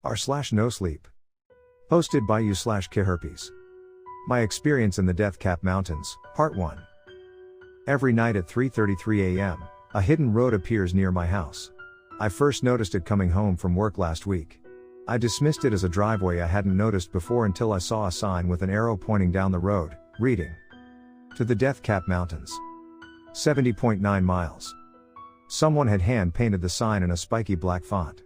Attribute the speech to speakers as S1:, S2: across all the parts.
S1: r/nosleep. Posted by you/CIAHerpes. My experience in the Death Cap Mountains, Part 1. Every night at 3:33 a.m., a hidden road appears near my house. I first noticed it coming home from work last week. I dismissed it as a driveway I hadn't noticed before until I saw a sign with an arrow pointing down the road, reading, "To the Death Cap Mountains. 70.9 miles. Someone had hand-painted the sign in a spiky black font.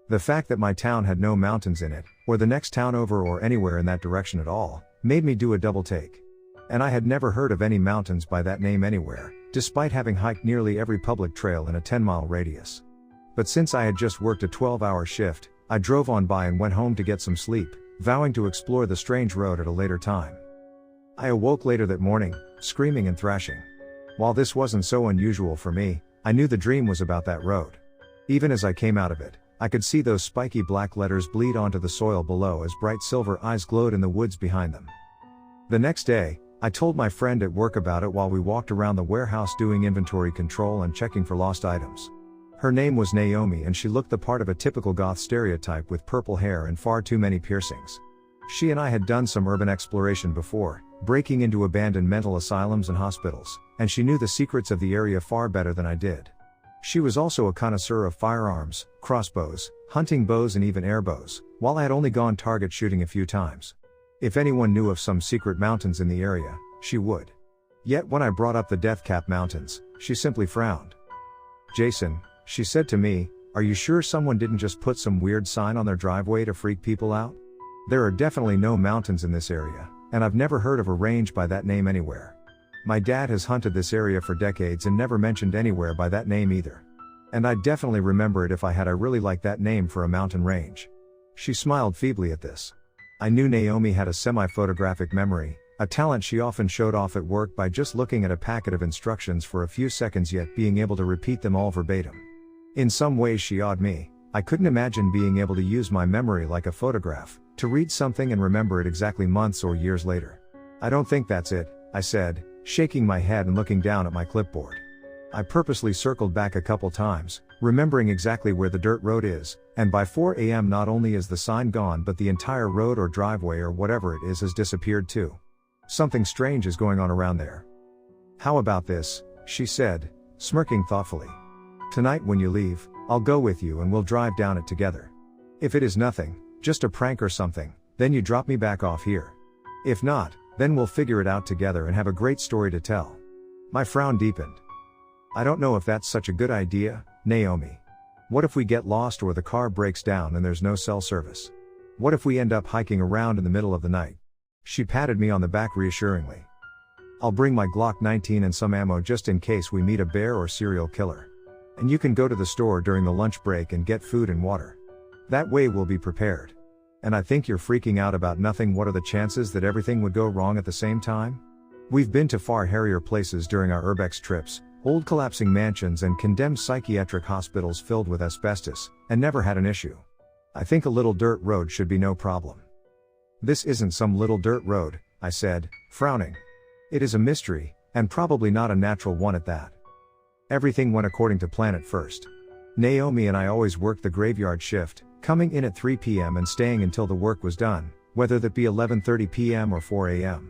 S1: The fact that my town had no mountains in it, or the next town over or anywhere in that direction at all, made me do a double take. And I had never heard of any mountains by that name anywhere, despite having hiked nearly every public trail in a 10-mile radius. But since I had just worked a 12-hour shift, I drove on by and went home to get some sleep, vowing to explore the strange road at a later time. I awoke later that morning, screaming and thrashing. While this wasn't so unusual for me, I knew the dream was about that road. Even as I came out of it, I could see those spiky black letters bleed onto the soil below as bright silver eyes glowed in the woods behind them. The next day, I told my friend at work about it while we walked around the warehouse doing inventory control and checking for lost items. Her name was Naomi and she looked the part of a typical goth stereotype with purple hair and far too many piercings. She and I had done some urban exploration before, breaking into abandoned mental asylums and hospitals, and she knew the secrets of the area far better than I did. She was also a connoisseur of firearms, crossbows, hunting bows and even airbows, while I had only gone target shooting a few times. If anyone knew of some secret mountains in the area, she would. Yet when I brought up the Death Cap Mountains, she simply frowned. "Jason," she said to me, "are you sure someone didn't just put some weird sign on their driveway to freak people out? There are definitely no mountains in this area, and I've never heard of a range by that name anywhere. My dad has hunted this area for decades and never mentioned anywhere by that name either. And I'd definitely remember it if I really liked that name for a mountain range." She smiled feebly at this. I knew Naomi had a semi-photographic memory, a talent she often showed off at work by just looking at a packet of instructions for a few seconds yet being able to repeat them all verbatim. In some ways she awed me. I couldn't imagine being able to use my memory like a photograph, to read something and remember it exactly months or years later. "I don't think that's it," I said, shaking my head and looking down at my clipboard. I purposely circled back a couple times, remembering exactly where the dirt road is, and by 4 a.m. not only is the sign gone but the entire road or driveway or whatever it is has disappeared too. Something strange is going on around there. "How about this?" she said, smirking thoughtfully. "Tonight when you leave, I'll go with you and we'll drive down it together. If it is nothing, just a prank or something, then you drop me back off here. If not, then we'll figure it out together and have a great story to tell." My frown deepened. "I don't know if that's such a good idea, Naomi. What if we get lost or the car breaks down and there's no cell service? What if we end up hiking around in the middle of the night?" She patted me on the back reassuringly. "I'll bring my Glock 19 and some ammo just in case we meet a bear or serial killer. And you can go to the store during the lunch break and get food and water. That way we'll be prepared. And I think you're freaking out about nothing. What are the chances that everything would go wrong at the same time? We've been to far hairier places during our urbex trips, old collapsing mansions and condemned psychiatric hospitals filled with asbestos, and never had an issue. I think a little dirt road should be no problem." "This isn't some little dirt road," I said, frowning. "It is a mystery, and probably not a natural one at that. Everything went according to plan at first. Naomi and I always worked the graveyard shift, coming in at 3 p.m. and staying until the work was done, whether that be 11:30 p.m. or 4 a.m.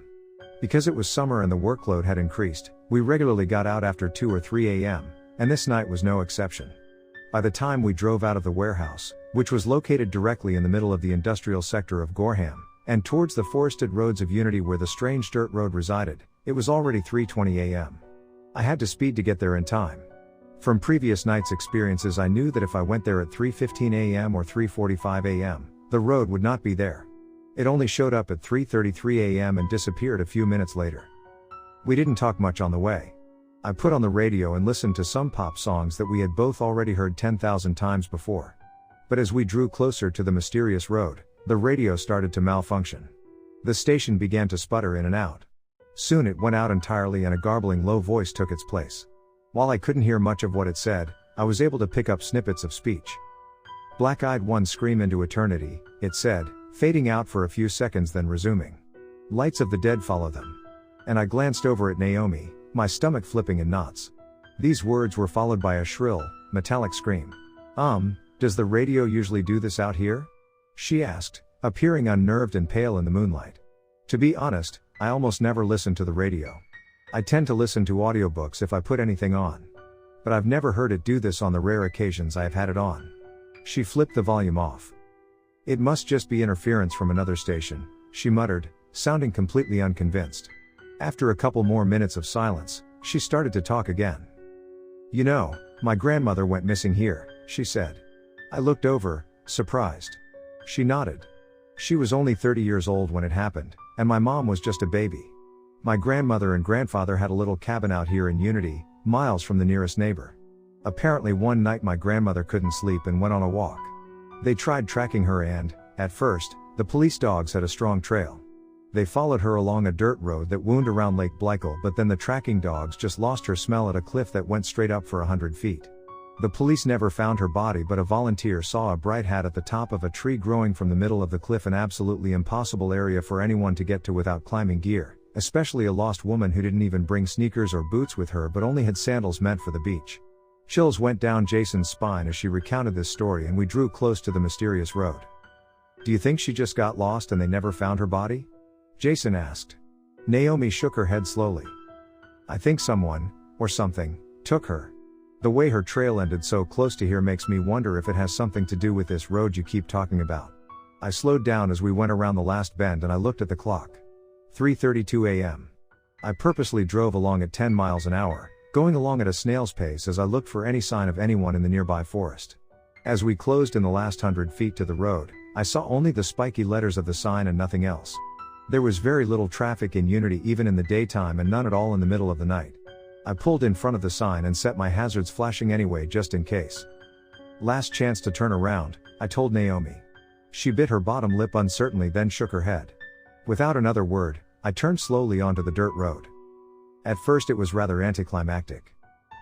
S1: Because it was summer and the workload had increased, we regularly got out after 2 or 3 a.m., and this night was no exception. By the time we drove out of the warehouse, which was located directly in the middle of the industrial sector of Gorham, and towards the forested roads of Unity where the strange dirt road resided, it was already 3:20 a.m. I had to speed to get there in time. From previous night's experiences I knew that if I went there at 3:15 a.m. or 3:45 a.m., the road would not be there. It only showed up at 3:33 a.m. and disappeared a few minutes later. We didn't talk much on the way. I put on the radio and listened to some pop songs that we had both already heard 10,000 times before. But as we drew closer to the mysterious road, the radio started to malfunction. The station began to sputter in and out. Soon it went out entirely and a garbling low voice took its place. While I couldn't hear much of what it said, I was able to pick up snippets of speech. "Black-eyed ones scream into eternity," it said, fading out for a few seconds then resuming. "Lights of the dead follow them." And I glanced over at Naomi, my stomach flipping in knots. These words were followed by a shrill, metallic scream. Does the radio usually do this out here?" she asked, appearing unnerved and pale in the moonlight. To be honest, I almost never listen to the radio. I tend to listen to audiobooks if I put anything on. But I've never heard it do this on the rare occasions I have had it on. She flipped the volume off. It must just be interference from another station, she muttered, sounding completely unconvinced. After a couple more minutes of silence, she started to talk again. You know, my grandmother went missing here, she said. I looked over, surprised. She nodded. She was only 30 years old when it happened, and my mom was just a baby. My grandmother and grandfather had a little cabin out here in Unity, miles from the nearest neighbor. Apparently one night my grandmother couldn't sleep and went on a walk. They tried tracking her and, at first, the police dogs had a strong trail. They followed her along a dirt road that wound around Lake Blykel, but then the tracking dogs just lost her smell at a cliff that went straight up for 100 feet. The police never found her body, but a volunteer saw a bright hat at the top of a tree growing from the middle of the cliff, an absolutely impossible area for anyone to get to without climbing gear, especially a lost woman who didn't even bring sneakers or boots with her but only had sandals meant for the beach. Chills went down Jason's spine as she recounted this story, and we drew close to the mysterious road. Do you think she just got lost and they never found her body? Jason asked. Naomi shook her head slowly. I think someone, or something, took her. The way her trail ended so close to here makes me wonder if it has something to do with this road you keep talking about. I slowed down as we went around the last bend and I looked at the clock. 3:32 a.m. I purposely drove along at 10 miles an hour, going along at a snail's pace as I looked for any sign of anyone in the nearby forest. As we closed in the last 100 feet to the road, I saw only the spiky letters of the sign and nothing else. There was very little traffic in Unity even in the daytime, and none at all in the middle of the night. I pulled in front of the sign and set my hazards flashing anyway just in case. Last chance to turn around, I told Naomi. She bit her bottom lip uncertainly, then shook her head. Without another word, I turned slowly onto the dirt road. At first it was rather anticlimactic.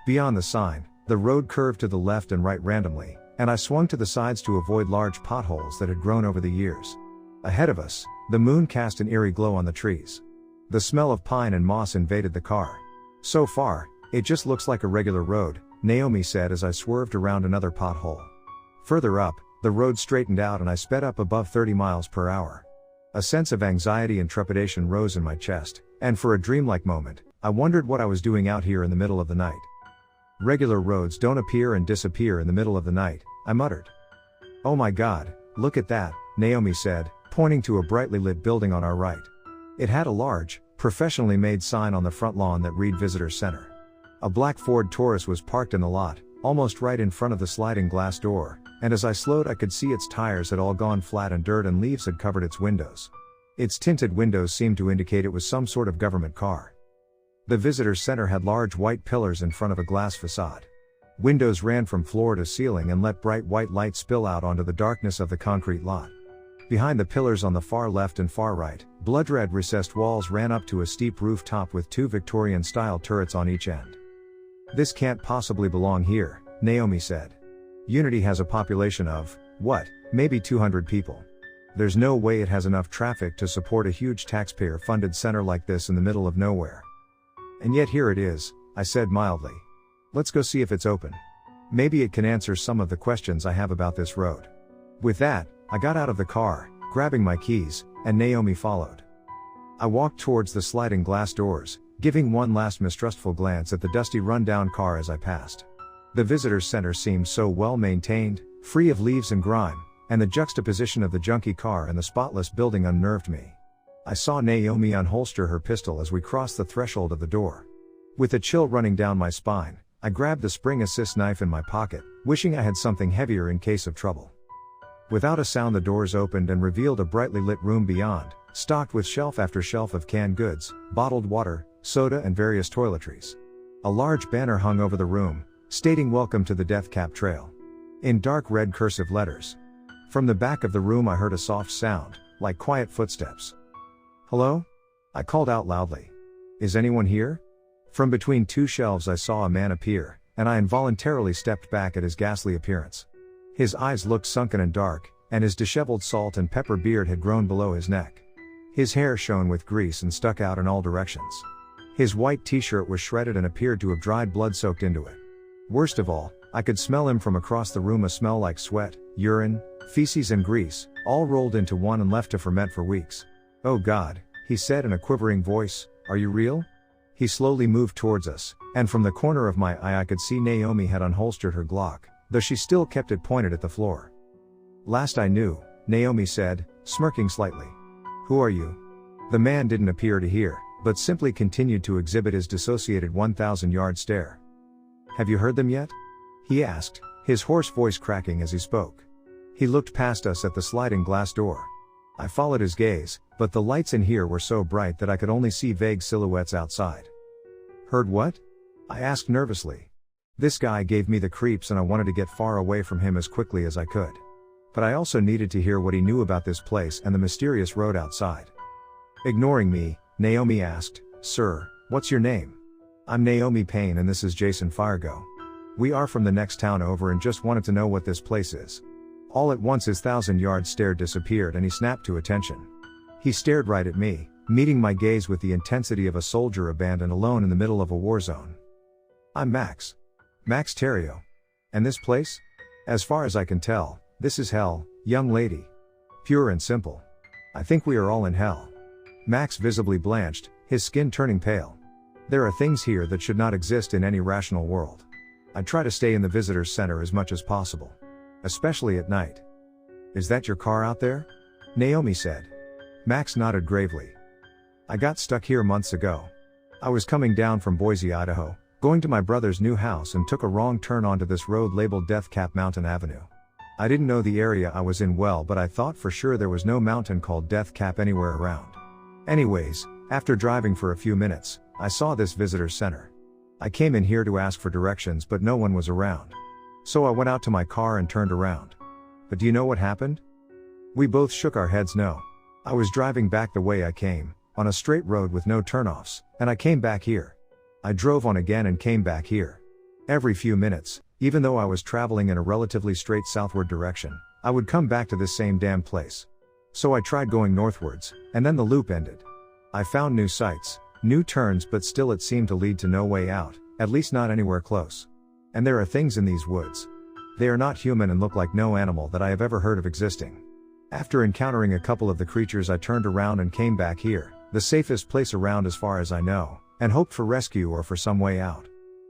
S1: Beyond the sign, the road curved to the left and right randomly, and I swung to the sides to avoid large potholes that had grown over the years. Ahead of us, the moon cast an eerie glow on the trees. The smell of pine and moss invaded the car. So far, it just looks like a regular road, Naomi said as I swerved around another pothole. Further up, the road straightened out and I sped up above 30 miles per hour. A sense of anxiety and trepidation rose in my chest, and for a dreamlike moment, I wondered what I was doing out here in the middle of the night. Regular roads don't appear and disappear in the middle of the night, I muttered. Oh my God, look at that, Naomi said, pointing to a brightly lit building on our right. It had a large, professionally made sign on the front lawn that read Visitor Center. A black Ford Taurus was parked in the lot, almost right in front of the sliding glass door, and as I slowed I could see its tires had all gone flat and dirt and leaves had covered its windows. Its tinted windows seemed to indicate it was some sort of government car. The visitor center had large white pillars in front of a glass facade. Windows ran from floor to ceiling and let bright white light spill out onto the darkness of the concrete lot. Behind the pillars on the far left and far right, blood-red recessed walls ran up to a steep rooftop with two Victorian-style turrets on each end. This can't possibly belong here, Naomi said. Unity has a population of, maybe 200 people. There's no way it has enough traffic to support a huge taxpayer-funded center like this in the middle of nowhere. And yet here it is, I said mildly. Let's go see if it's open. Maybe it can answer some of the questions I have about this road. With that, I got out of the car, grabbing my keys, and Naomi followed. I walked towards the sliding glass doors, giving one last mistrustful glance at the dusty run-down car as I passed. The visitor center seemed so well maintained, free of leaves and grime, and the juxtaposition of the junky car and the spotless building unnerved me. I saw Naomi unholster her pistol as we crossed the threshold of the door. With a chill running down my spine, I grabbed the spring assist knife in my pocket, wishing I had something heavier in case of trouble. Without a sound the doors opened and revealed a brightly lit room beyond, stocked with shelf after shelf of canned goods, bottled water, soda and various toiletries. A large banner hung over the room, stating "Welcome to the Death Cap Trail," in dark red cursive letters. From the back of the room I heard a soft sound, like quiet footsteps. "Hello?" I called out loudly. "Is anyone here?" From between two shelves I saw a man appear, and I involuntarily stepped back at his ghastly appearance. His eyes looked sunken and dark, and his disheveled salt and pepper beard had grown below his neck. His hair shone with grease and stuck out in all directions. His white t-shirt was shredded and appeared to have dried blood soaked into it. Worst of all, I could smell him from across the room, a smell like sweat, urine, feces and grease, all rolled into one and left to ferment for weeks. "Oh God," he said in a quivering voice, "are you real?" He slowly moved towards us, and from the corner of my eye I could see Naomi had unholstered her Glock, though she still kept it pointed at the floor. "Last I knew," Naomi said, smirking slightly. "Who are you?" The man didn't appear to hear, but simply continued to exhibit his dissociated 1,000-yard stare. "Have you heard them yet?" he asked, his hoarse voice cracking as he spoke. He looked past us at the sliding glass door. I followed his gaze, but the lights in here were so bright that I could only see vague silhouettes outside. "Heard what?" I asked nervously. This guy gave me the creeps and I wanted to get far away from him as quickly as I could. But I also needed to hear what he knew about this place and the mysterious road outside. Ignoring me, Naomi asked, "Sir, what's your name?" "I'm Naomi Payne and this is Jason Firego. We are from the next town over and just wanted to know what this place is." All at once his 1,000-yard stare disappeared and he snapped to attention. He stared right at me, meeting my gaze with the intensity of a soldier abandoned alone in the middle of a war zone. "I'm Max. Max Terrio. And this place? As far as I can tell, this is hell, young lady. Pure and simple. I think we are all in hell." Max visibly blanched, his skin turning pale. "There are things here that should not exist in any rational world. I try to stay in the visitors center as much as possible. Especially at night." "Is that your car out there?" Naomi said. Max nodded gravely. "I got stuck here months ago. I was coming down from Boise, Idaho, going to my brother's new house and took a wrong turn onto this road labeled Death Cap Mountain Avenue. I didn't know the area I was in well, but I thought for sure there was no mountain called Death Cap anywhere around. Anyways, after driving for a few minutes, I saw this visitor center. I came in here to ask for directions but no one was around. So I went out to my car and turned around. But do you know what happened?" We both shook our heads no. "I was driving back the way I came, on a straight road with no turnoffs, and I came back here. I drove on again and came back here. Every few minutes, even though I was traveling in a relatively straight southward direction, I would come back to this same damn place. So I tried going northwards, and then the loop ended. I found new sights, new turns, but still it seemed to lead to no way out, at least not anywhere close. And there are things in these woods. They are not human and look like no animal that I have ever heard of existing. After encountering a couple of the creatures I turned around and came back here, the safest place around as far as I know, and hoped for rescue or for some way out.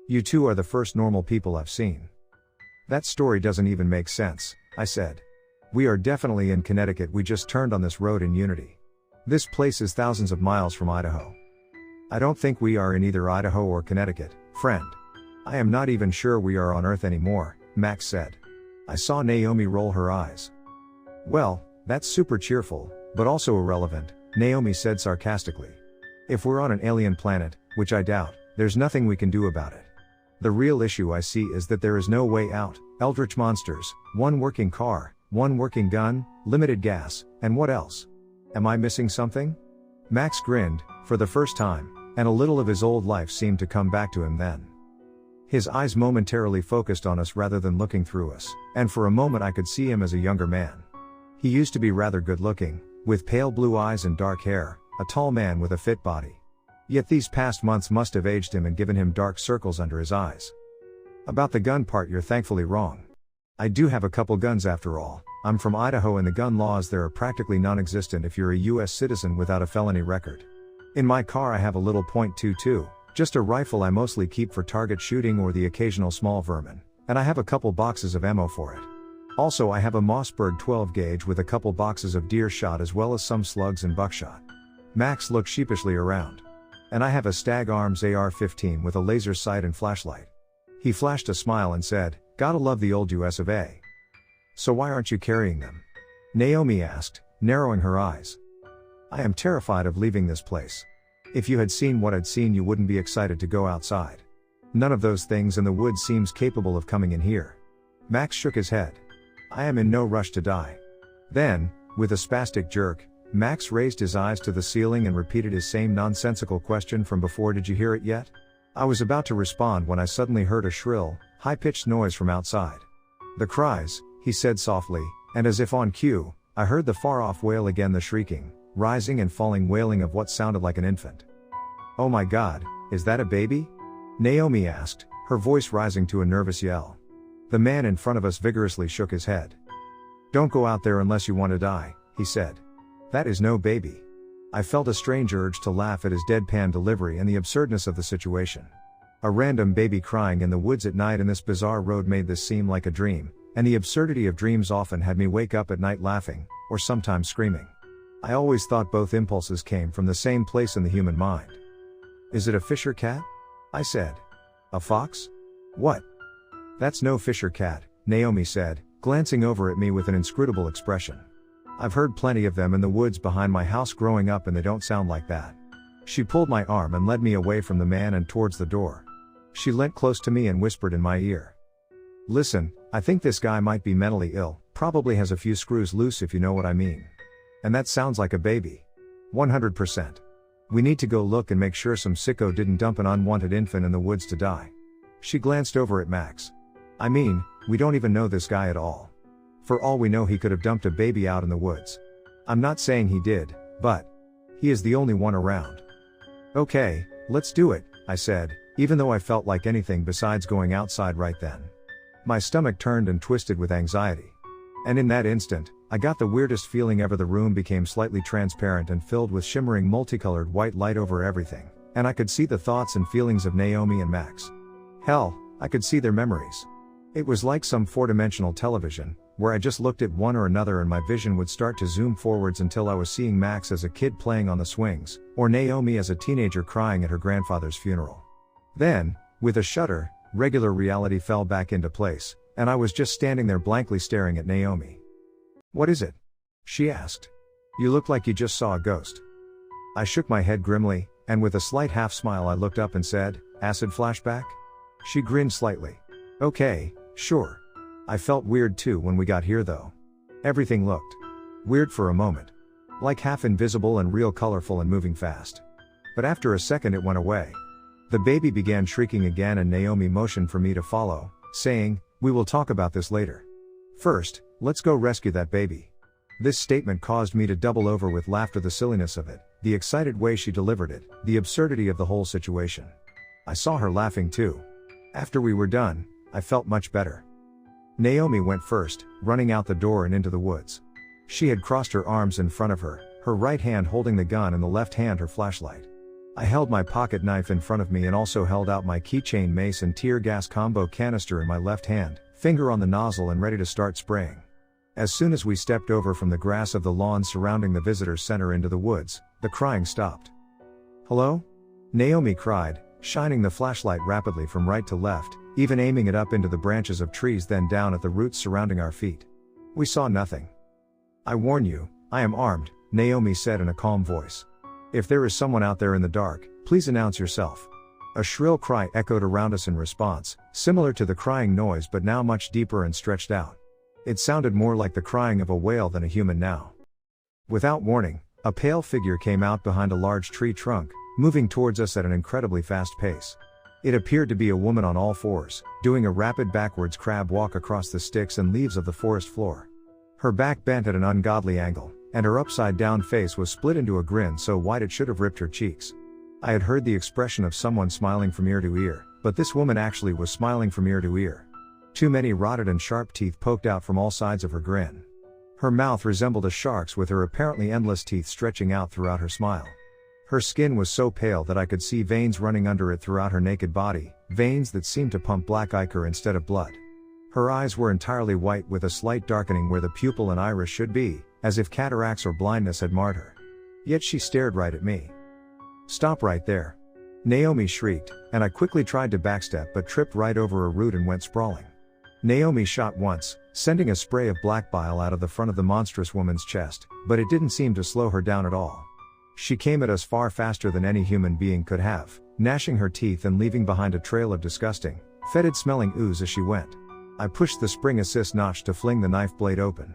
S1: You two are the first normal people I've seen." "That story doesn't even make sense," I said. "We are definitely in Connecticut, we just turned on this road in Unity. This place is thousands of miles from Idaho." "I don't think we are in either Idaho or Connecticut, friend. I am not even sure we are on Earth anymore," Max said. I saw Naomi roll her eyes. "Well, that's super cheerful, but also irrelevant," Naomi said sarcastically. "If we're on an alien planet, which I doubt, there's nothing we can do about it. The real issue I see is that there is no way out, eldritch monsters, one working car, one working gun, limited gas, and what else? Am I missing something?" Max grinned, for the first time, and a little of his old life seemed to come back to him then. His eyes momentarily focused on us rather than looking through us, and for a moment I could see him as a younger man. He used to be rather good looking, with pale blue eyes and dark hair, a tall man with a fit body. Yet these past months must have aged him and given him dark circles under his eyes. "About the gun part, you're thankfully wrong. I do have a couple guns after all. I'm from Idaho and the gun laws there are practically non-existent if you're a US citizen without a felony record. In my car I have a little .22, just a rifle I mostly keep for target shooting or the occasional small vermin, and I have a couple boxes of ammo for it. Also I have a Mossberg 12 gauge with a couple boxes of deer shot as well as some slugs and buckshot." Max looked sheepishly around. "And I have a Stag Arms AR-15 with a laser sight and flashlight." He flashed a smile and said, "Gotta love the old US of A. "So why aren't you carrying them?" Naomi asked, narrowing her eyes. "I am terrified of leaving this place. If you had seen what I'd seen you wouldn't be excited to go outside. None of those things in the woods seems capable of coming in here." Max shook his head. "I am in no rush to die." Then, with a spastic jerk, Max raised his eyes to the ceiling and repeated his same nonsensical question from before. "Did you hear it yet?" I was about to respond when I suddenly heard a shrill, high-pitched noise from outside. "The cries," he said softly, and as if on cue, I heard the far-off wail again, the shrieking, rising and falling wailing of what sounded like an infant. "Oh my God, is that a baby?" Naomi asked, her voice rising to a nervous yell. The man in front of us vigorously shook his head. "Don't go out there unless you want to die," he said. "That is no baby." I felt a strange urge to laugh at his deadpan delivery and the absurdness of the situation. A random baby crying in the woods at night in this bizarre road made this seem like a dream, and the absurdity of dreams often had me wake up at night laughing, or sometimes screaming. I always thought both impulses came from the same place in the human mind. "Is it a Fisher cat?" I said. "A fox? What?" "That's no Fisher cat," Naomi said, glancing over at me with an inscrutable expression. "I've heard plenty of them in the woods behind my house growing up and they don't sound like that." She pulled my arm and led me away from the man and towards the door. She leant close to me and whispered in my ear. "Listen, I think this guy might be mentally ill, probably has a few screws loose if you know what I mean. And that sounds like a baby. 100%. We need to go look and make sure some sicko didn't dump an unwanted infant in the woods to die." She glanced over at Max. "I mean, we don't even know this guy at all. For all we know he could have dumped a baby out in the woods. I'm not saying he did, but he is the only one around." "Okay, let's do it," I said, even though I felt like anything besides going outside right then. My stomach turned and twisted with anxiety. And in that instant, I got the weirdest feeling ever. The room became slightly transparent and filled with shimmering multicolored white light over everything, and I could see the thoughts and feelings of Naomi and Max. Hell, I could see their memories. It was like some four-dimensional television, where I just looked at one or another and my vision would start to zoom forwards until I was seeing Max as a kid playing on the swings, or Naomi as a teenager crying at her grandfather's funeral. Then, with a shudder, regular reality fell back into place, and I was just standing there blankly staring at Naomi. "What is it?" she asked. "You look like you just saw a ghost." I shook my head grimly, and with a slight half-smile I looked up and said, "Acid flashback?" She grinned slightly. "Okay, sure. I felt weird too when we got here though. Everything looked weird for a moment. Like half invisible and real, colorful and moving fast. But after a second it went away." The baby began shrieking again and Naomi motioned for me to follow, saying, "We will talk about this later. First, let's go rescue that baby." This statement caused me to double over with laughter. The silliness of it, the excited way she delivered it, the absurdity of the whole situation. I saw her laughing too. After we were done, I felt much better. Naomi went first, running out the door and into the woods. She had crossed her arms in front of her, her right hand holding the gun and the left hand her flashlight. I held my pocket knife in front of me and also held out my keychain mace and tear gas combo canister in my left hand, finger on the nozzle and ready to start spraying. As soon as we stepped over from the grass of the lawn surrounding the visitor center into the woods, the crying stopped. "Hello?" Naomi cried, shining the flashlight rapidly from right to left, even aiming it up into the branches of trees then down at the roots surrounding our feet. We saw nothing. "I warn you, I am armed," Naomi said in a calm voice. "If there is someone out there in the dark, please announce yourself." A shrill cry echoed around us in response, similar to the crying noise but now much deeper and stretched out. It sounded more like the crying of a whale than a human now. Without warning, a pale figure came out behind a large tree trunk, moving towards us at an incredibly fast pace. It appeared to be a woman on all fours, doing a rapid backwards crab walk across the sticks and leaves of the forest floor. Her back bent at an ungodly angle, and her upside-down face was split into a grin so wide it should have ripped her cheeks. I had heard the expression of someone smiling from ear to ear, but this woman actually was smiling from ear to ear. Too many rotted and sharp teeth poked out from all sides of her grin. Her mouth resembled a shark's with her apparently endless teeth stretching out throughout her smile. Her skin was so pale that I could see veins running under it throughout her naked body, veins that seemed to pump black ichor instead of blood. Her eyes were entirely white with a slight darkening where the pupil and iris should be, as if cataracts or blindness had marred her. Yet she stared right at me. "Stop right there!" Naomi shrieked, and I quickly tried to backstep but tripped right over a root and went sprawling. Naomi shot once, sending a spray of black bile out of the front of the monstrous woman's chest, but it didn't seem to slow her down at all. She came at us far faster than any human being could have, gnashing her teeth and leaving behind a trail of disgusting, fetid-smelling ooze as she went. I pushed the spring assist notch to fling the knife blade open.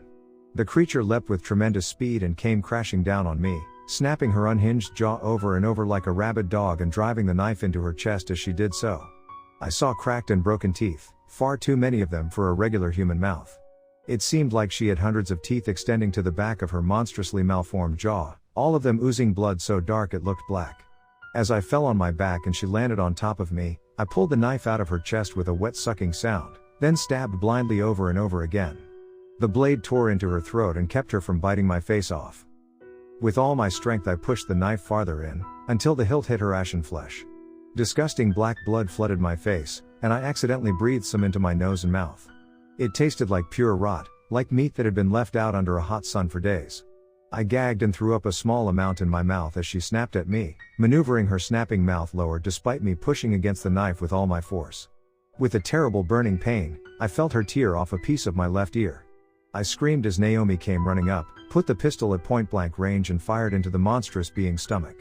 S1: The creature leapt with tremendous speed and came crashing down on me, snapping her unhinged jaw over and over like a rabid dog and driving the knife into her chest as she did so. I saw cracked and broken teeth, far too many of them for a regular human mouth. It seemed like she had hundreds of teeth extending to the back of her monstrously malformed jaw, all of them oozing blood so dark it looked black. As I fell on my back and she landed on top of me, I pulled the knife out of her chest with a wet sucking sound, then stabbed blindly over and over again. The blade tore into her throat and kept her from biting my face off. With all my strength I pushed the knife farther in, until the hilt hit her ashen flesh. Disgusting black blood flooded my face, and I accidentally breathed some into my nose and mouth. It tasted like pure rot, like meat that had been left out under a hot sun for days. I gagged and threw up a small amount in my mouth as she snapped at me, maneuvering her snapping mouth lower despite me pushing against the knife with all my force. With a terrible burning pain, I felt her tear off a piece of my left ear. I screamed as Naomi came running up, put the pistol at point-blank range and fired into the monstrous being's stomach.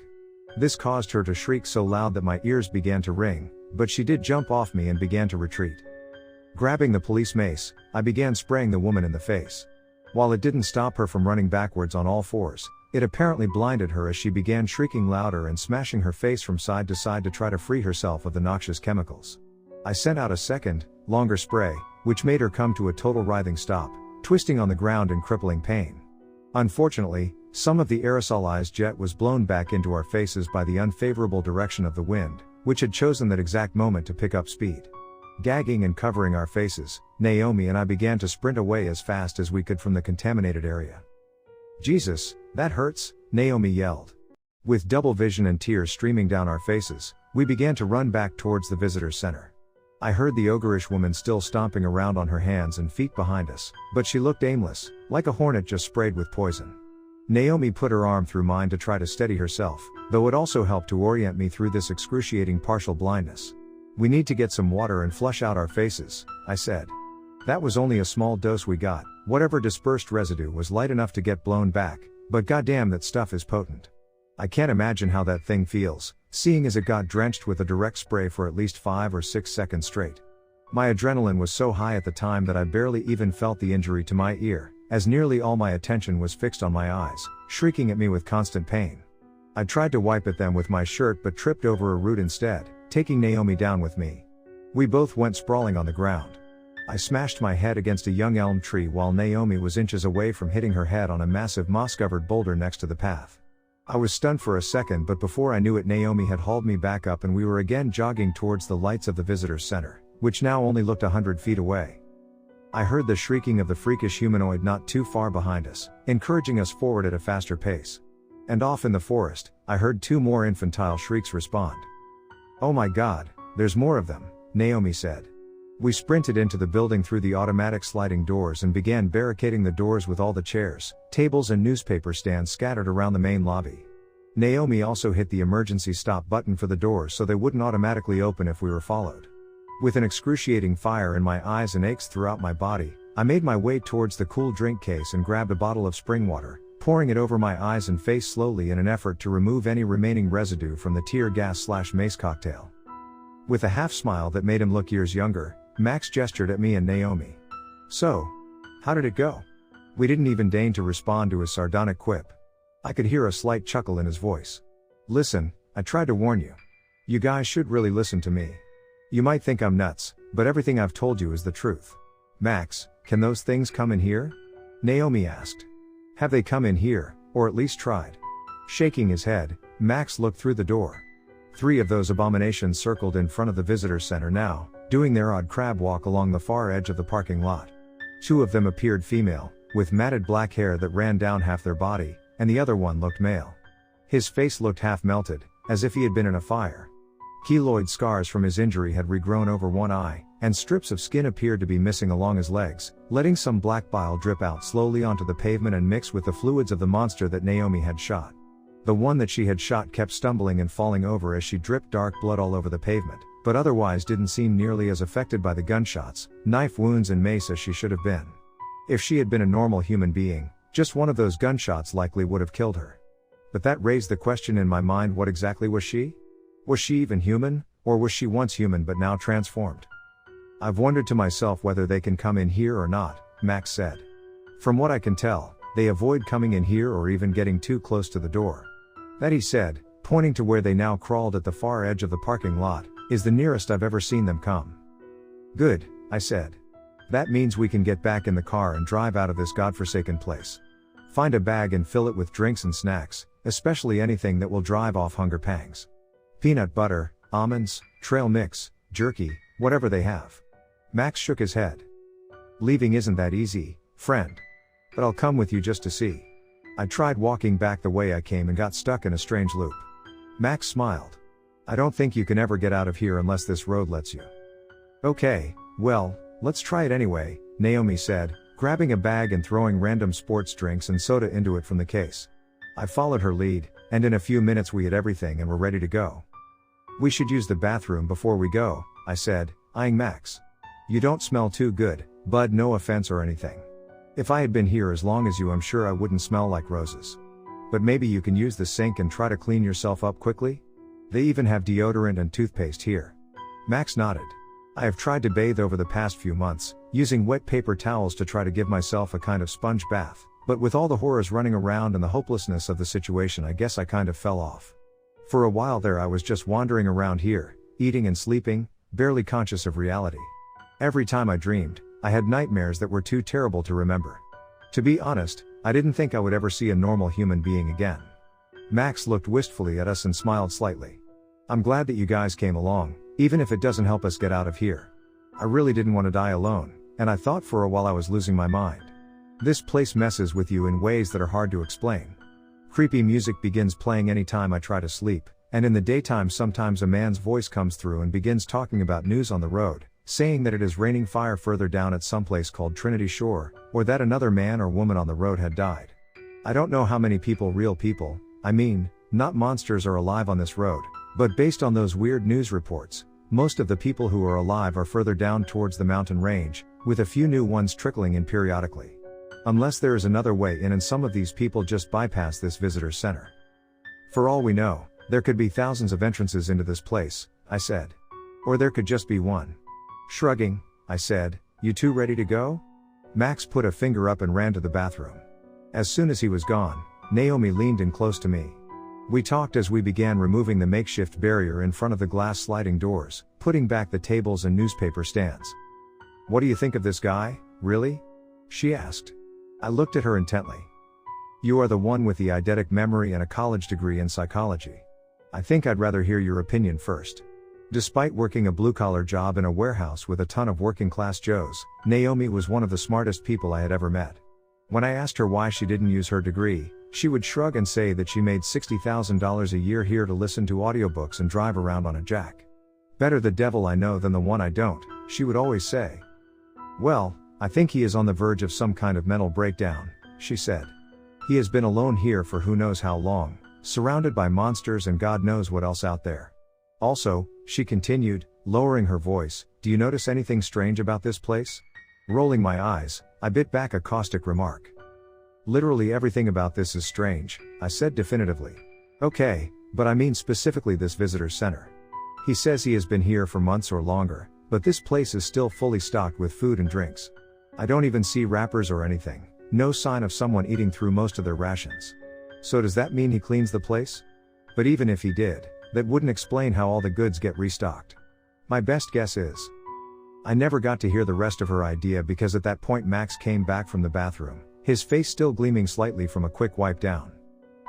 S1: This caused her to shriek so loud that my ears began to ring, but she did jump off me and began to retreat. Grabbing the police mace, I began spraying the woman in the face. While it didn't stop her from running backwards on all fours, it apparently blinded her as she began shrieking louder and smashing her face from side to side to try to free herself of the noxious chemicals. I sent out a second, longer spray, which made her come to a total writhing stop, twisting on the ground in crippling pain. Unfortunately, some of the aerosolized jet was blown back into our faces by the unfavorable direction of the wind, which had chosen that exact moment to pick up speed. Gagging and covering our faces, Naomi and I began to sprint away as fast as we could from the contaminated area. "Jesus, that hurts," Naomi yelled. With double vision and tears streaming down our faces, we began to run back towards the visitor center. I heard the ogreish woman still stomping around on her hands and feet behind us, but she looked aimless, like a hornet just sprayed with poison. Naomi put her arm through mine to try to steady herself, though it also helped to orient me through this excruciating partial blindness. "We need to get some water and flush out our faces," I said. That was only a small dose we got. Whatever dispersed residue was light enough to get blown back, but goddamn that stuff is potent. I can't imagine how that thing feels, seeing as it got drenched with a direct spray for at least 5 or 6 seconds straight. My adrenaline was so high at the time that I barely even felt the injury to my ear, as nearly all my attention was fixed on my eyes, shrieking at me with constant pain. I tried to wipe at them with my shirt but tripped over a root instead, taking Naomi down with me. We both went sprawling on the ground. I smashed my head against a young elm tree while Naomi was inches away from hitting her head on a massive moss-covered boulder next to the path. I was stunned for a second, but before I knew it Naomi had hauled me back up and we were again jogging towards the lights of the visitor's center, which now only looked 100 feet away. I heard the shrieking of the freakish humanoid not too far behind us, encouraging us forward at a faster pace. And off in the forest, I heard 2 more infantile shrieks respond. "Oh my God, there's more of them," Naomi said. We sprinted into the building through the automatic sliding doors and began barricading the doors with all the chairs, tables and newspaper stands scattered around the main lobby. Naomi also hit the emergency stop button for the doors so they wouldn't automatically open if we were followed. With an excruciating fire in my eyes and aches throughout my body, I made my way towards the cool drink case and grabbed a bottle of spring water, pouring it over my eyes and face slowly in an effort to remove any remaining residue from the tear gas/mace cocktail. With a half smile that made him look years younger, Max gestured at me and Naomi. "So, how did it go?" We didn't even deign to respond to his sardonic quip. I could hear a slight chuckle in his voice. "Listen, I tried to warn you. You guys should really listen to me. You might think I'm nuts, but everything I've told you is the truth." "Max, can those things come in here?" Naomi asked. "Have they come in here, or at least tried?" Shaking his head, Max looked through the door. 3 of those abominations circled in front of the visitor center now, doing their odd crab walk along the far edge of the parking lot. 2 of them appeared female, with matted black hair that ran down half their body, and the other one looked male. His face looked half melted, as if he had been in a fire. Keloid scars from his injury had regrown over one eye, and strips of skin appeared to be missing along his legs, letting some black bile drip out slowly onto the pavement and mix with the fluids of the monster that Naomi had shot. The one that she had shot kept stumbling and falling over as she dripped dark blood all over the pavement, but otherwise didn't seem nearly as affected by the gunshots, knife wounds and mace as she should have been. If she had been a normal human being, just one of those gunshots likely would have killed her. But that raised the question in my mind, what exactly was she? Was she even human, or was she once human but now transformed? "I've wondered to myself whether they can come in here or not," Max said. "From what I can tell, they avoid coming in here or even getting too close to the door. That," he said, pointing to where they now crawled at the far edge of the parking lot, "is the nearest I've ever seen them come." "Good," I said. "That means we can get back in the car and drive out of this godforsaken place. Find a bag and fill it with drinks and snacks, especially anything that will drive off hunger pangs. Peanut butter, almonds, trail mix, jerky, whatever they have. Max shook his head. Leaving isn't that easy, friend. But I'll come with you just to see. I tried walking back the way I came and got stuck in a strange loop. Max smiled. I don't think you can ever get out of here unless this road lets you. Okay, well, let's try it anyway, Naomi said, grabbing a bag and throwing random sports drinks and soda into it from the case. I followed her lead, and in a few minutes we had everything and were ready to go. We should use the bathroom before we go, I said, eyeing Max. You don't smell too good, bud, no offense or anything. If I had been here as long as you, I'm sure I wouldn't smell like roses. But maybe you can use the sink and try to clean yourself up quickly? They even have deodorant and toothpaste here. Max nodded. I have tried to bathe over the past few months, using wet paper towels to try to give myself a kind of sponge bath, but with all the horrors running around and the hopelessness of the situation, I guess I kind of fell off. For a while there I was just wandering around here, eating and sleeping, barely conscious of reality. Every time I dreamed, I had nightmares that were too terrible to remember. To be honest, I didn't think I would ever see a normal human being again. Max looked wistfully at us and smiled slightly. I'm glad that you guys came along, even if it doesn't help us get out of here. I really didn't want to die alone, and I thought for a while I was losing my mind. This place messes with you in ways that are hard to explain. Creepy music begins playing anytime I try to sleep, and in the daytime sometimes a man's voice comes through and begins talking about news on the road, saying that it is raining fire further down at some place called Trinity Shore, or that another man or woman on the road had died. I don't know how many people, real people, I mean, not monsters, are alive on this road, but based on those weird news reports, most of the people who are alive are further down towards the mountain range, with a few new ones trickling in periodically. Unless there is another way in and some of these people just bypass this visitor center. For all we know, there could be thousands of entrances into this place, I said. Or there could just be one. Shrugging, I said, you two ready to go? Max put a finger up and ran to the bathroom. As soon as he was gone, Naomi leaned in close to me. We talked as we began removing the makeshift barrier in front of the glass sliding doors, putting back the tables and newspaper stands. What do you think of this guy, really? She asked. I looked at her intently. You are the one with the eidetic memory and a college degree in psychology. I think I'd rather hear your opinion first. Despite working a blue-collar job in a warehouse with a ton of working-class Joes, Naomi was one of the smartest people I had ever met. When I asked her why she didn't use her degree, she would shrug and say that she made $60,000 a year here to listen to audiobooks and drive around on a jack. Better the devil I know than the one I don't, she would always say. Well, I think he is on the verge of some kind of mental breakdown, she said. He has been alone here for who knows how long, surrounded by monsters and God knows what else out there. Also, she continued, lowering her voice, do you notice anything strange about this place? Rolling my eyes, I bit back a caustic remark. Literally everything about this is strange, I said definitively. Okay, but I mean specifically this visitor center. He says he has been here for months or longer, but this place is still fully stocked with food and drinks. I don't even see wrappers or anything, no sign of someone eating through most of their rations. So does that mean he cleans the place? But even if he did, that wouldn't explain how all the goods get restocked. My best guess is. I never got to hear the rest of her idea because at that point Max came back from the bathroom, his face still gleaming slightly from a quick wipe down.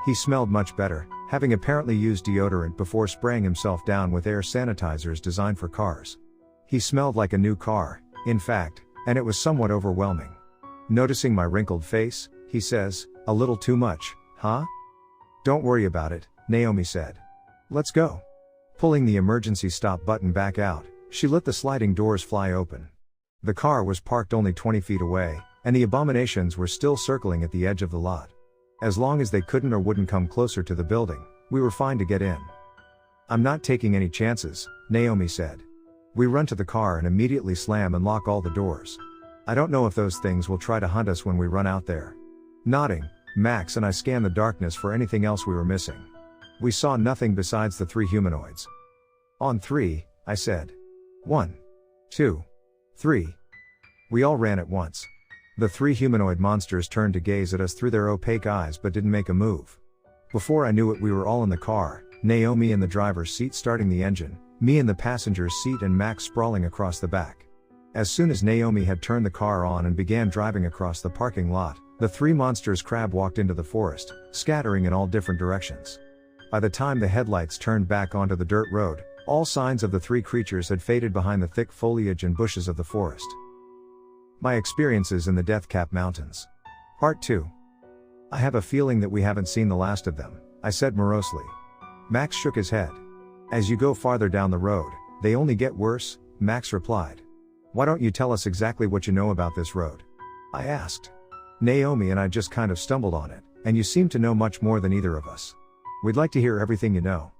S1: He smelled much better, having apparently used deodorant before spraying himself down with air sanitizers designed for cars. He smelled like a new car, in fact, and it was somewhat overwhelming. Noticing my wrinkled face, he says, a little too much, huh? Don't worry about it, Naomi said. Let's go. Pulling the emergency stop button back out, she let the sliding doors fly open. The car was parked only 20 feet away, and the abominations were still circling at the edge of the lot. As long as they couldn't or wouldn't come closer to the building, we were fine to get in. I'm not taking any chances, Naomi said. We run to the car and immediately slam and lock all the doors. I don't know if those things will try to hunt us when we run out there. Nodding, Max and I scanned the darkness for anything else we were missing. We saw nothing besides the three humanoids. On three, I said. 1, 2, 3. We all ran at once. The three humanoid monsters turned to gaze at us through their opaque eyes but didn't make a move. Before I knew it, we were all in the car, Naomi in the driver's seat starting the engine, me in the passenger's seat and Max sprawling across the back. As soon as Naomi had turned the car on and began driving across the parking lot, the three monsters crab walked into the forest, scattering in all different directions. By the time the headlights turned back onto the dirt road, All signs of the three creatures had faded behind the thick foliage and bushes of the forest. My experiences in the Death Cap Mountains. Part 2. I have a feeling that we haven't seen the last of them, I said morosely. Max shook his head. As you go farther down the road, they only get worse, Max replied. Why don't you tell us exactly what you know about this road? I asked. Naomi and I just kind of stumbled on it, and you seem to know much more than either of us. We'd like to hear everything you know.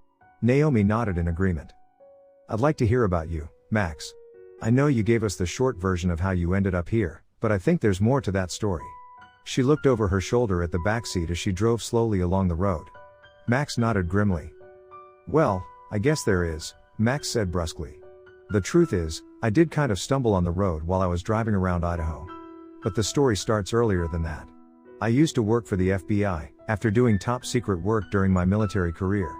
S1: Naomi nodded in agreement. I'd like to hear about you, Max. I know you gave us the short version of how you ended up here, but I think there's more to that story. She looked over her shoulder at the backseat as she drove slowly along the road. Max nodded grimly. Well, I guess there is, Max said brusquely. The truth is, I did kind of stumble on the road while I was driving around Idaho. But the story starts earlier than that. I used to work for the FBI, after doing top secret work during my military career.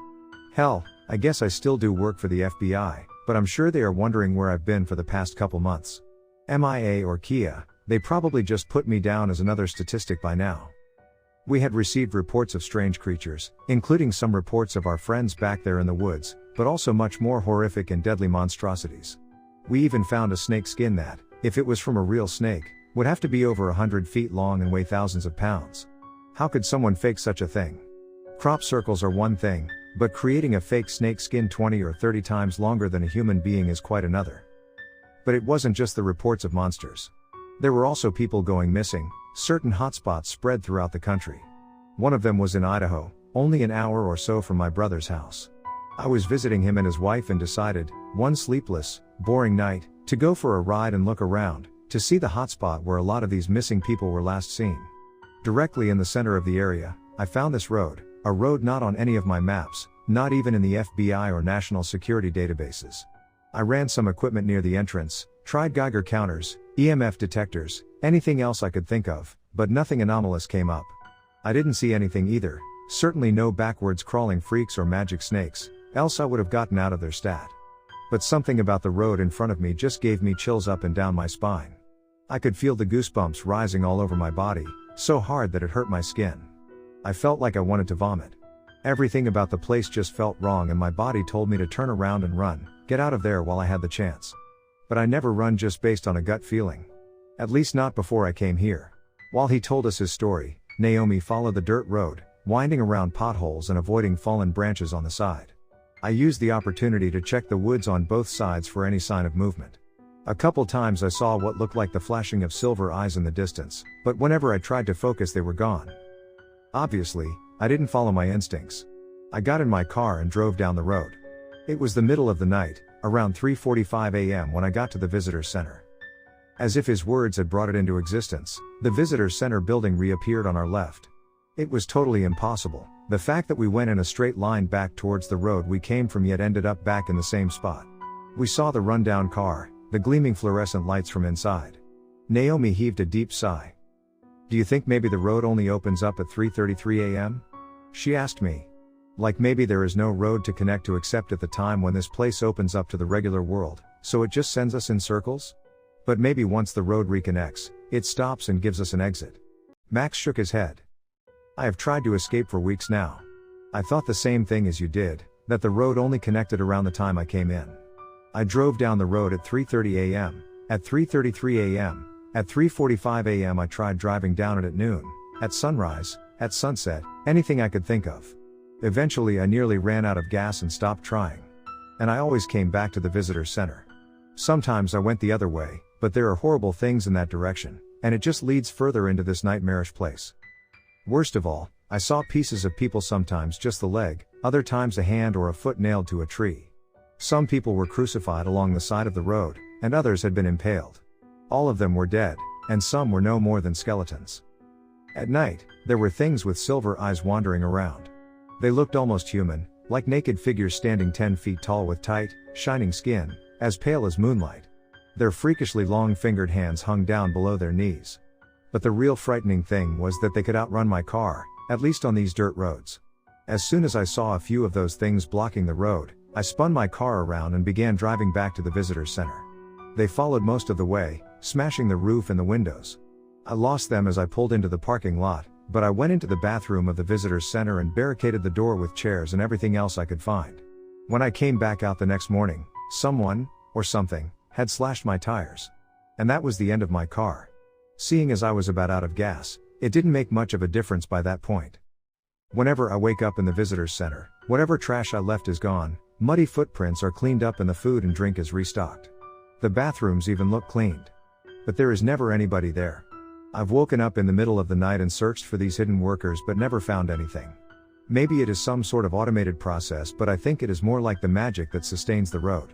S1: Hell, I guess I still do work for the FBI, but I'm sure they are wondering where I've been for the past couple months. MIA or Kia, they probably just put me down as another statistic by now. We had received reports of strange creatures, including some reports of our friends back there in the woods, but also much more horrific and deadly monstrosities. We even found a snake skin that, if it was from a real snake, would have to be over 100 feet long and weigh thousands of pounds. How could someone fake such a thing? Crop circles are one thing, but creating a fake snake skin 20 or 30 times longer than a human being is quite another. But it wasn't just the reports of monsters. There were also people going missing, certain hotspots spread throughout the country. One of them was in Idaho, only an hour or so from my brother's house. I was visiting him and his wife and decided, one sleepless, boring night, to go for a ride and look around, to see the hotspot where a lot of these missing people were last seen. Directly in the center of the area, I found this road, a road not on any of my maps, not even in the FBI or national security databases. I ran some equipment near the entrance, tried Geiger counters, EMF detectors, anything else I could think of, but nothing anomalous came up. I didn't see anything either, certainly no backwards crawling freaks or magic snakes, else I would have gotten out of their stat. But something about the road in front of me just gave me chills up and down my spine. I could feel the goosebumps rising all over my body, so hard that it hurt my skin. I felt like I wanted to vomit. Everything about the place just felt wrong and my body told me to turn around and run, get out of there while I had the chance. But I never run just based on a gut feeling. At least not before I came here. While he told us his story, Naomi followed the dirt road, winding around potholes and avoiding fallen branches on the side. I used the opportunity to check the woods on both sides for any sign of movement. A couple times I saw what looked like the flashing of silver eyes in the distance, but whenever I tried to focus they were gone. Obviously, I didn't follow my instincts. I got in my car and drove down the road. It was the middle of the night, around 3:45 a.m. when I got to the visitor center. As if his words had brought it into existence, the visitor center building reappeared on our left. It was totally impossible, the fact that we went in a straight line back towards the road we came from yet ended up back in the same spot. We saw the rundown car, the gleaming fluorescent lights from inside. Naomi heaved a deep sigh. Do you think maybe the road only opens up at 3:33 a.m.? She asked me. Like maybe there is no road to connect to except at the time when this place opens up to the regular world, so it just sends us in circles? But maybe once the road reconnects, it stops and gives us an exit. Max shook his head. I have tried to escape for weeks now. I thought the same thing as you did, that the road only connected around the time I came in. I drove down the road at 3:30 a.m., at 3:33 a.m., at 3:45 a.m. I tried driving down it at noon, at sunrise, at sunset, anything I could think of. Eventually I nearly ran out of gas and stopped trying. And I always came back to the visitor center. Sometimes I went the other way, but there are horrible things in that direction, and it just leads further into this nightmarish place. Worst of all, I saw pieces of people, sometimes just the leg, other times a hand or a foot nailed to a tree. Some people were crucified along the side of the road, and others had been impaled. All of them were dead, and some were no more than skeletons. At night, there were things with silver eyes wandering around. They looked almost human, like naked figures standing 10 feet tall with tight, shining skin, as pale as moonlight. Their freakishly long-fingered hands hung down below their knees. But the real frightening thing was that they could outrun my car, at least on these dirt roads. As soon as I saw a few of those things blocking the road, I spun my car around and began driving back to the visitor center. They followed most of the way, smashing the roof and the windows. I lost them as I pulled into the parking lot, but I went into the bathroom of the visitor center and barricaded the door with chairs and everything else I could find. When I came back out the next morning, someone, or something, had slashed my tires. And that was the end of my car. Seeing as I was about out of gas, it didn't make much of a difference by that point. Whenever I wake up in the visitors center, whatever trash I left is gone, muddy footprints are cleaned up and the food and drink is restocked. The bathrooms even look cleaned. But there is never anybody there. I've woken up in the middle of the night and searched for these hidden workers but never found anything. Maybe it is some sort of automated process, but I think it is more like the magic that sustains the road.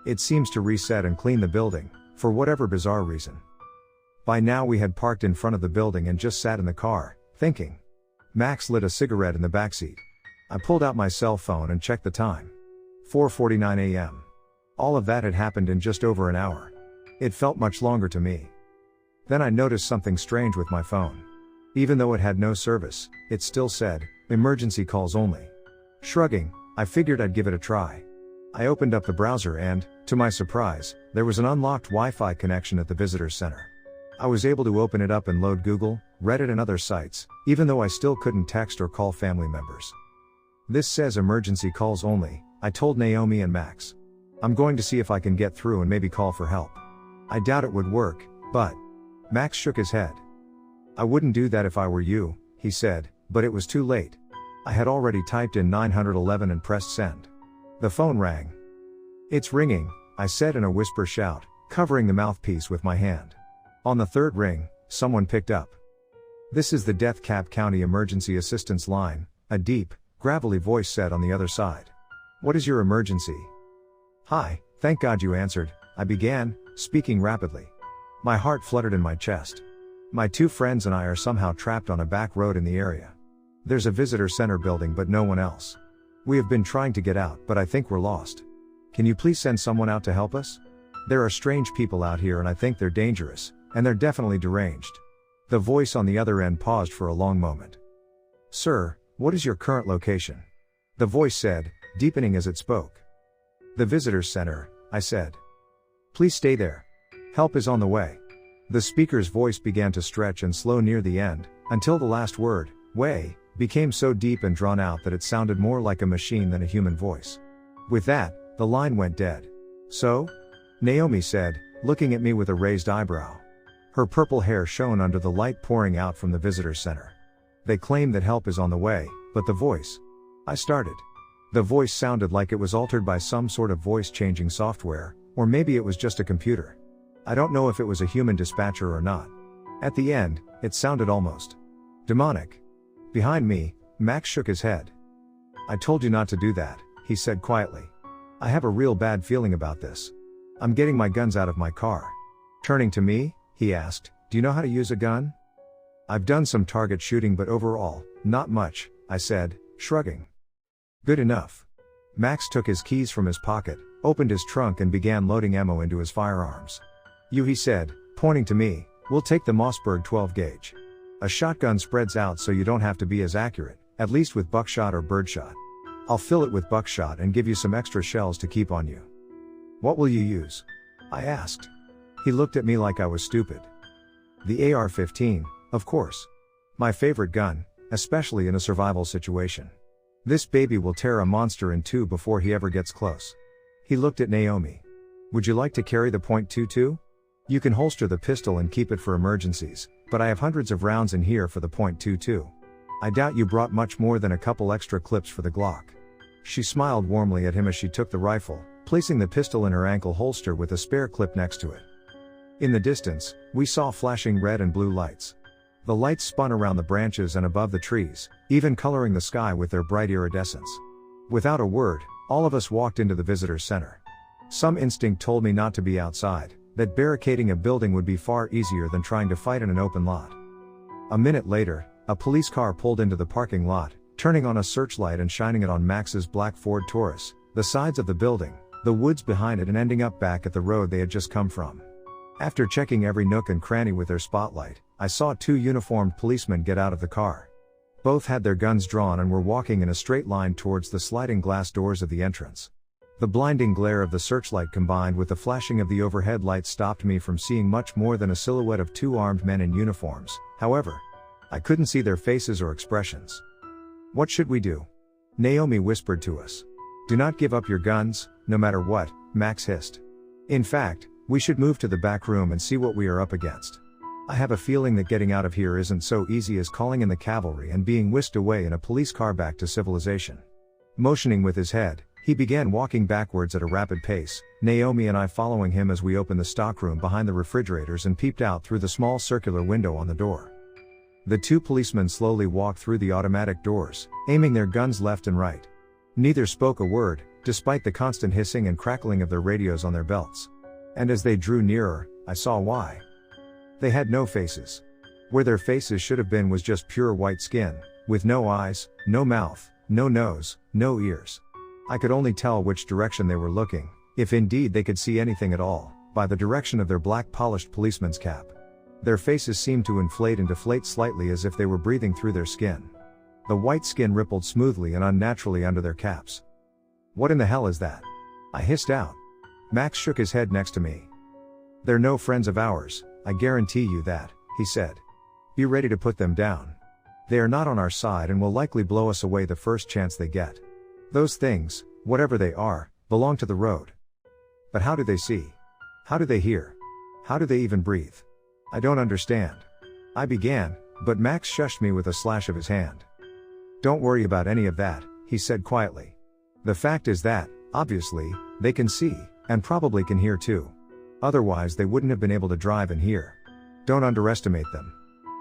S1: It seems to reset and clean the building, for whatever bizarre reason. By now we had parked in front of the building and just sat in the car, thinking. Max lit a cigarette in the backseat. I pulled out my cell phone and checked the time. 4:49 a.m. All of that had happened in just over an hour. It felt much longer to me. Then I noticed something strange with my phone. Even though it had no service, it still said, emergency calls only. Shrugging, I figured I'd give it a try. I opened up the browser and, to my surprise, there was an unlocked Wi-Fi connection at the visitors center. I was able to open it up and load Google, Reddit and other sites, even though I still couldn't text or call family members. This says emergency calls only, I told Naomi and Max. I'm going to see if I can get through and maybe call for help. I doubt it would work, but... Max shook his head. I wouldn't do that if I were you, he said, but it was too late. I had already typed in 911 and pressed send. The phone rang. It's ringing, I said in a whisper shout, covering the mouthpiece with my hand. On the third ring, someone picked up. This is the Death Cap County Emergency Assistance Line, a deep, gravelly voice said on the other side. What is your emergency? Hi, thank God you answered, I began, speaking rapidly. My heart fluttered in my chest. My two friends and I are somehow trapped on a back road in the area. There's a visitor center building but no one else. We have been trying to get out, but I think we're lost. Can you please send someone out to help us? There are strange people out here and I think they're dangerous, and they're definitely deranged. The voice on the other end paused for a long moment. Sir, what is your current location? The voice said, deepening as it spoke. The visitors center, I said. Please stay there. Help is on the way. The speaker's voice began to stretch and slow near the end, until the last word, way, became so deep and drawn out that it sounded more like a machine than a human voice. With that, the line went dead. So? Naomi said, looking at me with a raised eyebrow. Her purple hair shone under the light pouring out from the visitor center. They claim that help is on the way, but the voice. I started. The voice sounded like it was altered by some sort of voice-changing software, or maybe it was just a computer. I don't know if it was a human dispatcher or not. At the end, it sounded almost demonic. Behind me, Max shook his head. I told you not to do that, he said quietly. I have a real bad feeling about this. I'm getting my guns out of my car. Turning to me, he asked, do you know how to use a gun? I've done some target shooting but overall, not much, I said, shrugging. Good enough. Max took his keys from his pocket, opened his trunk and began loading ammo into his firearms. He said, pointing to me, we'll take the Mossberg 12 gauge. A shotgun spreads out so you don't have to be as accurate, at least with buckshot or birdshot. I'll fill it with buckshot and give you some extra shells to keep on you. What will you use? I asked. He looked at me like I was stupid. The AR-15, of course. My favorite gun, especially in a survival situation. This baby will tear a monster in two before he ever gets close. He looked at Naomi. Would you like to carry the .22? You can holster the pistol and keep it for emergencies, but I have hundreds of rounds in here for the .22. I doubt you brought much more than a couple extra clips for the Glock. She smiled warmly at him as she took the rifle, placing the pistol in her ankle holster with a spare clip next to it. In the distance, we saw flashing red and blue lights. The lights spun around the branches and above the trees, even coloring the sky with their bright iridescence. Without a word, all of us walked into the visitors center. Some instinct told me not to be outside, that barricading a building would be far easier than trying to fight in an open lot. A minute later, a police car pulled into the parking lot, turning on a searchlight and shining it on Max's black Ford Taurus, the sides of the building, the woods behind it and ending up back at the road they had just come from. After checking every nook and cranny with their spotlight, I saw two uniformed policemen get out of the car. Both had their guns drawn and were walking in a straight line towards the sliding glass doors of the entrance. The blinding glare of the searchlight combined with the flashing of the overhead lights stopped me from seeing much more than a silhouette of two armed men in uniforms. However, I couldn't see their faces or expressions. What should we do? Naomi whispered to us. Do not give up your guns, no matter what, Max hissed. In fact, we should move to the back room and see what we are up against. I have a feeling that getting out of here isn't so easy as calling in the cavalry and being whisked away in a police car back to civilization. Motioning with his head, he began walking backwards at a rapid pace, Naomi and I following him as we opened the stockroom behind the refrigerators and peeped out through the small circular window on the door. The two policemen slowly walked through the automatic doors, aiming their guns left and right. Neither spoke a word, despite the constant hissing and crackling of their radios on their belts. And as they drew nearer, I saw why. They had no faces. Where their faces should have been was just pure white skin, with no eyes, no mouth, no nose, no ears. I could only tell which direction they were looking, if indeed they could see anything at all, by the direction of their black polished policeman's cap. Their faces seemed to inflate and deflate slightly as if they were breathing through their skin. The white skin rippled smoothly and unnaturally under their caps. What in the hell is that? I hissed out. Max shook his head next to me. They're no friends of ours, I guarantee you that, he said. Be ready to put them down. They are not on our side and will likely blow us away the first chance they get. Those things, whatever they are, belong to the road. But how do they see? How do they hear? How do they even breathe? I don't understand. I began, but Max shushed me with a slash of his hand. Don't worry about any of that, he said quietly. The fact is that, obviously, they can see, and probably can hear too. Otherwise they wouldn't have been able to drive and hear. Don't underestimate them.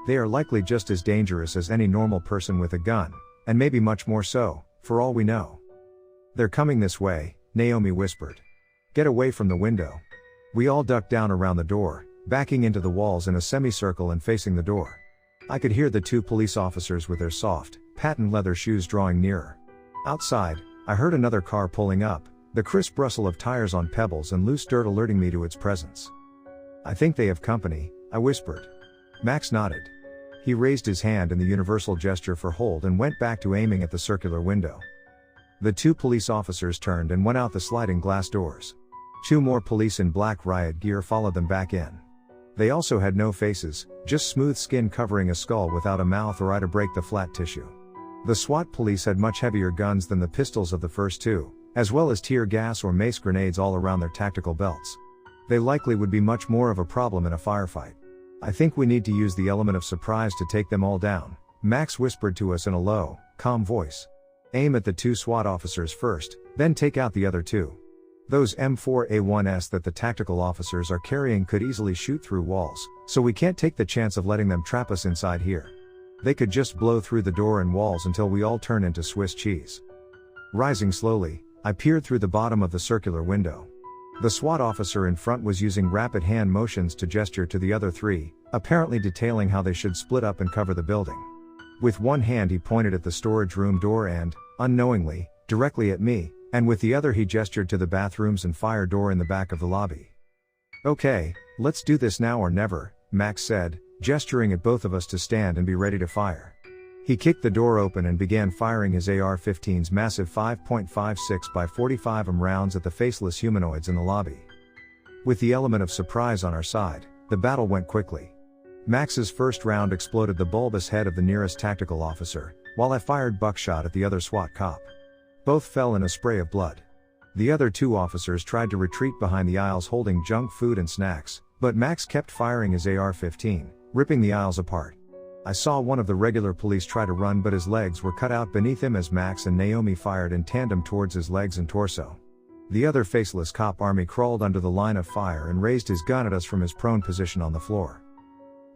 S1: They are likely just as dangerous as any normal person with a gun, and maybe much more so, for all we know. They're coming this way, Naomi whispered. Get away from the window. We all ducked down around the door, backing into the walls in a semicircle and facing the door. I could hear the two police officers with their soft, patent leather shoes drawing nearer. Outside, I heard another car pulling up, the crisp rustle of tires on pebbles and loose dirt alerting me to its presence. I think they have company, I whispered. Max nodded. He raised his hand in the universal gesture for hold and went back to aiming at the circular window. The two police officers turned and went out the sliding glass doors. Two more police in black riot gear followed them back in. They also had no faces, just smooth skin covering a skull without a mouth or eye to break the flat tissue. The SWAT police had much heavier guns than the pistols of the first two, as well as tear gas or mace grenades all around their tactical belts. They likely would be much more of a problem in a firefight. I think we need to use the element of surprise to take them all down, Max whispered to us in a low, calm voice. Aim at the two SWAT officers first, then take out the other two. Those M4A1s that the tactical officers are carrying could easily shoot through walls, so we can't take the chance of letting them trap us inside here. They could just blow through the door and walls until we all turn into Swiss cheese. Rising slowly, I peered through the bottom of the circular window. The SWAT officer in front was using rapid hand motions to gesture to the other three, apparently detailing how they should split up and cover the building. With one hand he pointed at the storage room door and, unknowingly, directly at me, and with the other he gestured to the bathrooms and fire door in the back of the lobby. Okay, let's do this now or never, Max said, gesturing at both of us to stand and be ready to fire. He kicked the door open and began firing his AR-15's massive 5.56 by 45 rounds at the faceless humanoids in the lobby. With the element of surprise on our side, the battle went quickly. Max's first round exploded the bulbous head of the nearest tactical officer, while I fired buckshot at the other SWAT cop. Both fell in a spray of blood. The other two officers tried to retreat behind the aisles holding junk food and snacks, but Max kept firing his AR-15, ripping the aisles apart. I saw one of the regular police try to run, but his legs were cut out beneath him as Max and Naomi fired in tandem towards his legs and torso. The other faceless cop army crawled under the line of fire and raised his gun at us from his prone position on the floor.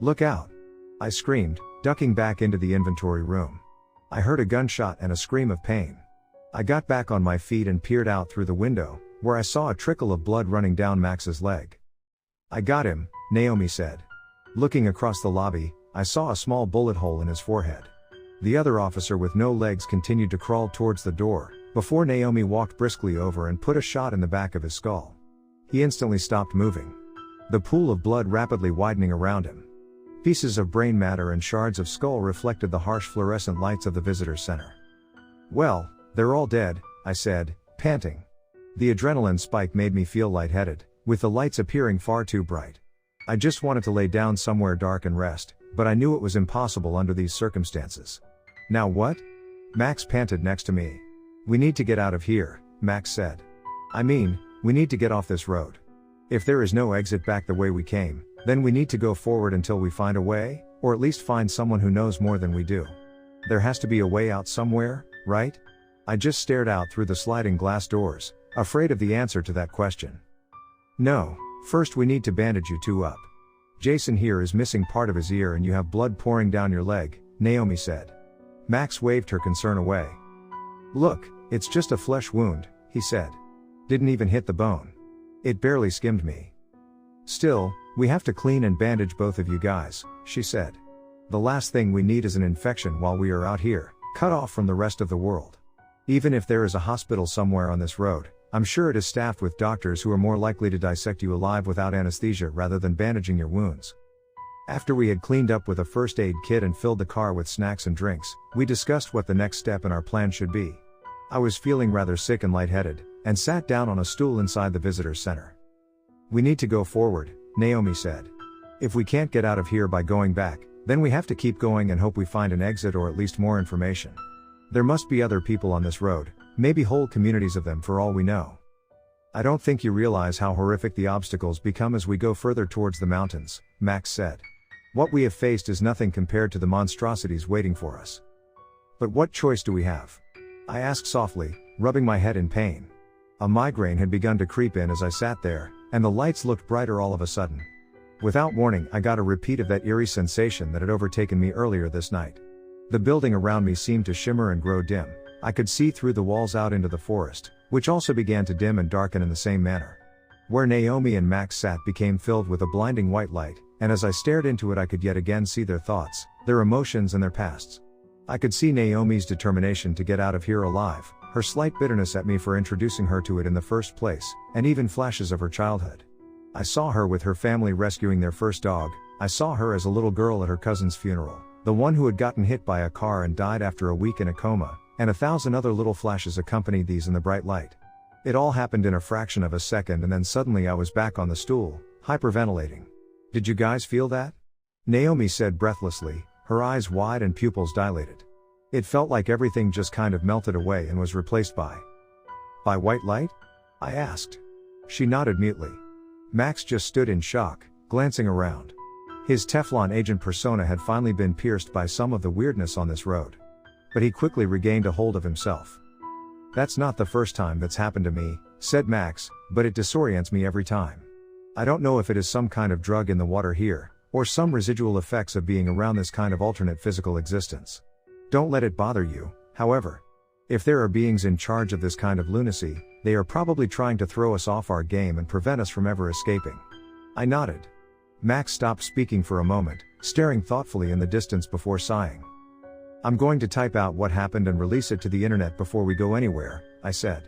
S1: Look out! I screamed, ducking back into the inventory room. I heard a gunshot and a scream of pain. I got back on my feet and peered out through the window, where I saw a trickle of blood running down Max's leg. I got him, Naomi said. Looking across the lobby, I saw a small bullet hole in his forehead. The other officer with no legs continued to crawl towards the door, before Naomi walked briskly over and put a shot in the back of his skull. He instantly stopped moving. The pool of blood rapidly widening around him. Pieces of brain matter and shards of skull reflected the harsh fluorescent lights of the visitor center. Well, they're all dead, I said, panting. The adrenaline spike made me feel lightheaded, with the lights appearing far too bright. I just wanted to lay down somewhere dark and rest, but I knew it was impossible under these circumstances. Now what? Max panted next to me. We need to get out of here, Max said. I mean, we need to get off this road. If there is no exit back the way we came, then we need to go forward until we find a way, or at least find someone who knows more than we do. There has to be a way out somewhere, right? I just stared out through the sliding glass doors, afraid of the answer to that question. No, first we need to bandage you two up. Jason here is missing part of his ear and you have blood pouring down your leg, Naomi said. Max waved her concern away. Look, it's just a flesh wound, he said. Didn't even hit the bone. It barely skimmed me. Still, we have to clean and bandage both of you guys, she said. The last thing we need is an infection while we are out here, cut off from the rest of the world. Even if there is a hospital somewhere on this road, I'm sure it is staffed with doctors who are more likely to dissect you alive without anesthesia rather than bandaging your wounds. After we had cleaned up with a first aid kit and filled the car with snacks and drinks, we discussed what the next step in our plan should be. I was feeling rather sick and lightheaded, and sat down on a stool inside the visitor's center. We need to go forward, Naomi said. If we can't get out of here by going back, then we have to keep going and hope we find an exit or at least more information. There must be other people on this road, maybe whole communities of them for all we know. I don't think you realize how horrific the obstacles become as we go further towards the mountains, Max said. What we have faced is nothing compared to the monstrosities waiting for us. But what choice do we have? I asked softly, rubbing my head in pain. A migraine had begun to creep in as I sat there, and the lights looked brighter all of a sudden. Without warning, I got a repeat of that eerie sensation that had overtaken me earlier this night. The building around me seemed to shimmer and grow dim. I could see through the walls out into the forest, which also began to dim and darken in the same manner. Where Naomi and Max sat became filled with a blinding white light, and as I stared into it I could yet again see their thoughts, their emotions and their pasts. I could see Naomi's determination to get out of here alive, her slight bitterness at me for introducing her to it in the first place, and even flashes of her childhood. I saw her with her family rescuing their first dog. I saw her as a little girl at her cousin's funeral, the one who had gotten hit by a car and died after a week in a coma, and 1,000 other little flashes accompanied these in the bright light. It all happened in a fraction of a second and then suddenly I was back on the stool, hyperventilating. Did you guys feel that? Naomi said breathlessly, her eyes wide and pupils dilated. It felt like everything just kind of melted away and was replaced by white light? I asked. She nodded mutely. Max just stood in shock, glancing around. His Teflon agent persona had finally been pierced by some of the weirdness on this road. But he quickly regained a hold of himself. That's not the first time that's happened to me, said Max, but it disorients me every time. I don't know if it is some kind of drug in the water here, or some residual effects of being around this kind of alternate physical existence. Don't let it bother you, however. If there are beings in charge of this kind of lunacy, they are probably trying to throw us off our game and prevent us from ever escaping. I nodded. Max stopped speaking for a moment, staring thoughtfully in the distance before sighing. I'm going to type out what happened and release it to the internet before we go anywhere, I said.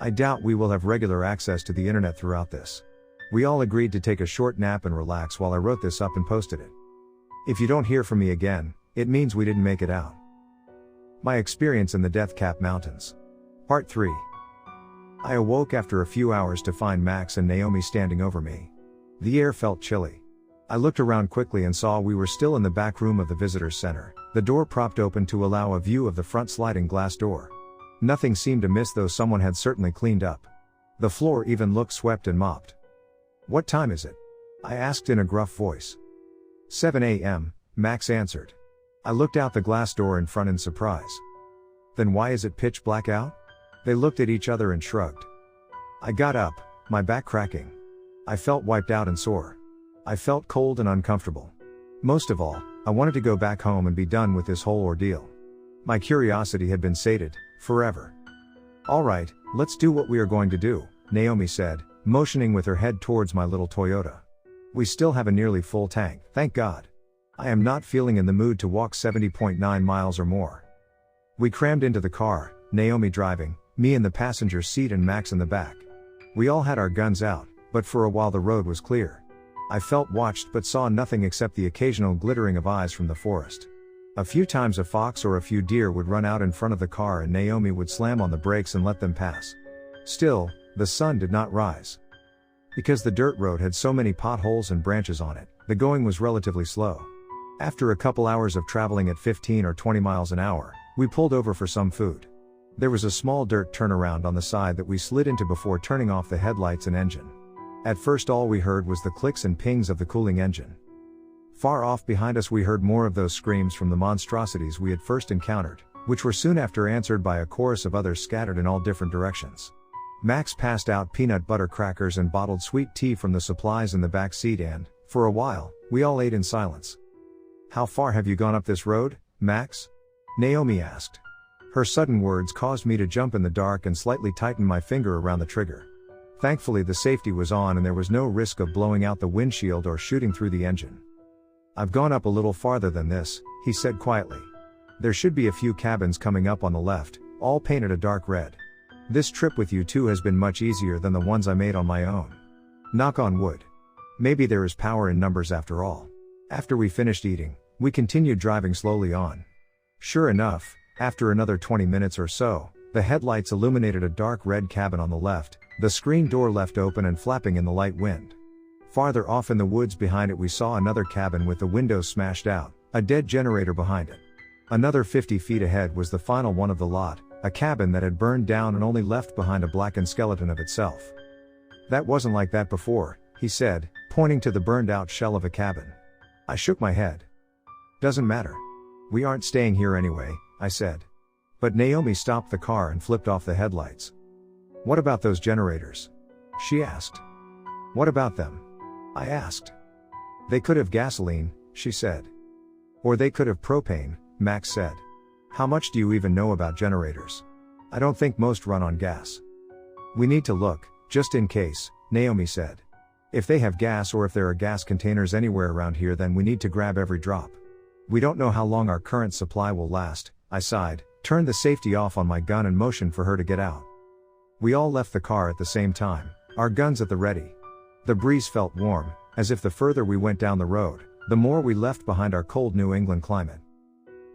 S1: I doubt we will have regular access to the internet throughout this. We all agreed to take a short nap and relax while I wrote this up and posted it. If you don't hear from me again, it means we didn't make it out. My experience in the Death Cap Mountains. Part 3. I awoke after a few hours to find Max and Naomi standing over me. The air felt chilly. I looked around quickly and saw we were still in the back room of the visitor's center, the door propped open to allow a view of the front sliding glass door. Nothing seemed amiss, though someone had certainly cleaned up. The floor even looked swept and mopped. What time is it? I asked in a gruff voice. 7 a.m., Max answered. I looked out the glass door in front in surprise. Then why is it pitch black out? They looked at each other and shrugged. I got up, my back cracking. I felt wiped out and sore. I felt cold and uncomfortable. Most of all, I wanted to go back home and be done with this whole ordeal. My curiosity had been sated, forever. All right, let's do what we are going to do, Naomi said, motioning with her head towards my little Toyota. We still have a nearly full tank, thank God. I am not feeling in the mood to walk 70.9 miles or more. We crammed into the car, Naomi driving, me in the passenger seat and Max in the back. We all had our guns out, but for a while the road was clear. I felt watched but saw nothing except the occasional glittering of eyes from the forest. A few times a fox or a few deer would run out in front of the car and Naomi would slam on the brakes and let them pass. Still, the sun did not rise. Because the dirt road had so many potholes and branches on it, the going was relatively slow. After a couple hours of traveling at 15 or 20 miles an hour, we pulled over for some food. There was a small dirt turnaround on the side that we slid into before turning off the headlights and engine. At first all we heard was the clicks and pings of the cooling engine. Far off behind us we heard more of those screams from the monstrosities we had first encountered, which were soon after answered by a chorus of others scattered in all different directions. Max passed out peanut butter crackers and bottled sweet tea from the supplies in the back seat and, for a while, we all ate in silence. "How far have you gone up this road, Max?" Naomi asked. Her sudden words caused me to jump in the dark and slightly tighten my finger around the trigger. Thankfully the safety was on and there was no risk of blowing out the windshield or shooting through the engine. "I've gone up a little farther than this," he said quietly. "There should be a few cabins coming up on the left, all painted a dark red. This trip with you two has been much easier than the ones I made on my own. Knock on wood. Maybe there is power in numbers after all." After we finished eating, we continued driving slowly on. Sure enough, after another 20 minutes or so, the headlights illuminated a dark red cabin on the left, the screen door left open and flapping in the light wind. Farther off in the woods behind it we saw another cabin with the windows smashed out, a dead generator behind it. Another 50 feet ahead was the final one of the lot, a cabin that had burned down and only left behind a blackened skeleton of itself. "That wasn't like that before," he said, pointing to the burned out shell of a cabin. I shook my head. "Doesn't matter. We aren't staying here anyway," I said. But Naomi stopped the car and flipped off the headlights. "What about those generators?" she asked. "What about them?" I asked. "They could have gasoline," she said. "Or they could have propane," Max said. "How much do you even know about generators? I don't think most run on gas." "We need to look, just in case," Naomi said. "If they have gas or if there are gas containers anywhere around here then we need to grab every drop. We don't know how long our current supply will last." I sighed, turned the safety off on my gun and motioned for her to get out. We all left the car at the same time, our guns at the ready. The breeze felt warm, as if the further we went down the road, the more we left behind our cold New England climate.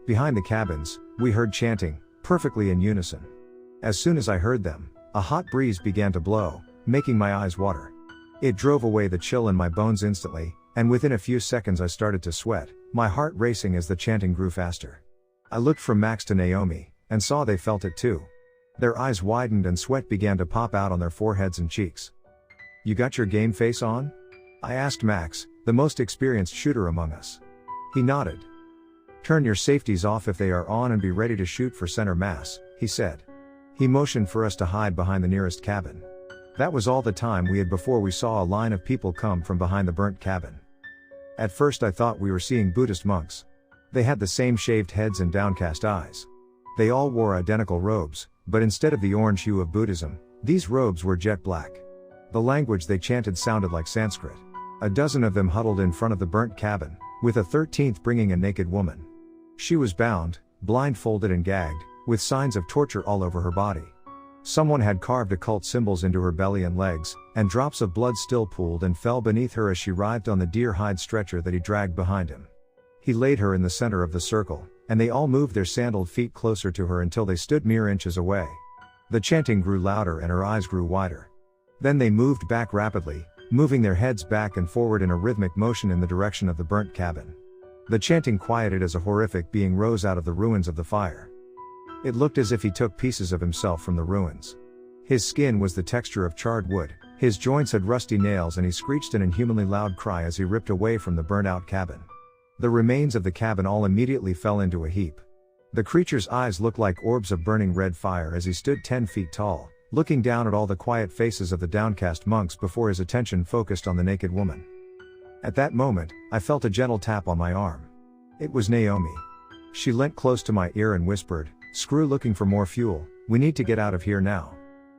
S1: Behind the cabins, we heard chanting, perfectly in unison. As soon as I heard them, a hot breeze began to blow, making my eyes water. It drove away the chill in my bones instantly, and within a few seconds I started to sweat, my heart racing as the chanting grew faster. I looked from Max to Naomi, and saw they felt it too. Their eyes widened and sweat began to pop out on their foreheads and cheeks. "You got your game face on?" I asked Max, the most experienced shooter among us. He nodded. "Turn your safeties off if they are on and be ready to shoot for center mass," he said. He motioned for us to hide behind the nearest cabin. That was all the time we had before we saw a line of people come from behind the burnt cabin. At first I thought we were seeing Buddhist monks. They had the same shaved heads and downcast eyes. They all wore identical robes, but instead of the orange hue of Buddhism, these robes were jet black. The language they chanted sounded like Sanskrit. A dozen of them huddled in front of the burnt cabin, with a 13th bringing a naked woman. She was bound, blindfolded and gagged, with signs of torture all over her body. Someone had carved occult symbols into her belly and legs, and drops of blood still pooled and fell beneath her as she writhed on the deer hide stretcher that he dragged behind him. He laid her in the center of the circle, and they all moved their sandaled feet closer to her until they stood mere inches away. The chanting grew louder and her eyes grew wider. Then they moved back rapidly, moving their heads back and forward in a rhythmic motion in the direction of the burnt cabin. The chanting quieted as a horrific being rose out of the ruins of the fire. It looked as if he took pieces of himself from the ruins. His skin was the texture of charred wood, his joints had rusty nails and he screeched an inhumanly loud cry as he ripped away from the burnt-out cabin. The remains of the cabin all immediately fell into a heap. The creature's eyes looked like orbs of burning red fire as he stood 10 feet tall, looking down at all the quiet faces of the downcast monks before his attention focused on the naked woman. At that moment, I felt a gentle tap on my arm. It was Naomi. She leant close to my ear and whispered, "Screw looking for more fuel, we need to get out of here now."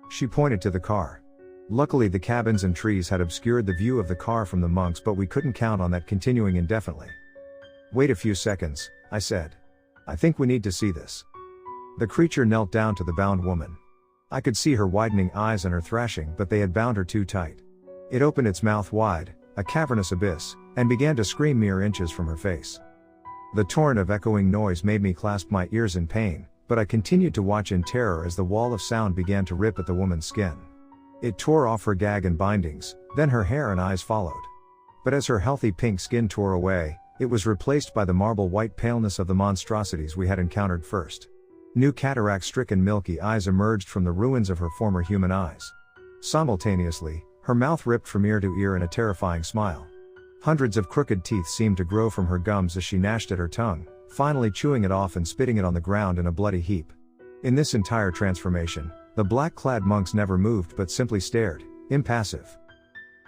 S1: She pointed to the car. Luckily the cabins and trees had obscured the view of the car from the monks, but we couldn't count on that continuing indefinitely. "Wait a few seconds," I said. "I think we need to see this." The creature knelt down to the bound woman. I could see her widening eyes and her thrashing, but they had bound her too tight. It opened its mouth wide, a cavernous abyss, and began to scream mere inches from her face. The torrent of echoing noise made me clasp my ears in pain, but I continued to watch in terror as the wall of sound began to rip at the woman's skin. It tore off her gag and bindings, then her hair and eyes followed. But as her healthy pink skin tore away, it was replaced by the marble white paleness of the monstrosities we had encountered first. New cataract-stricken milky eyes emerged from the ruins of her former human eyes. Simultaneously, her mouth ripped from ear to ear in a terrifying smile. Hundreds of crooked teeth seemed to grow from her gums as she gnashed at her tongue, finally chewing it off and spitting it on the ground in a bloody heap. In this entire transformation, the black-clad monks never moved but simply stared, impassive.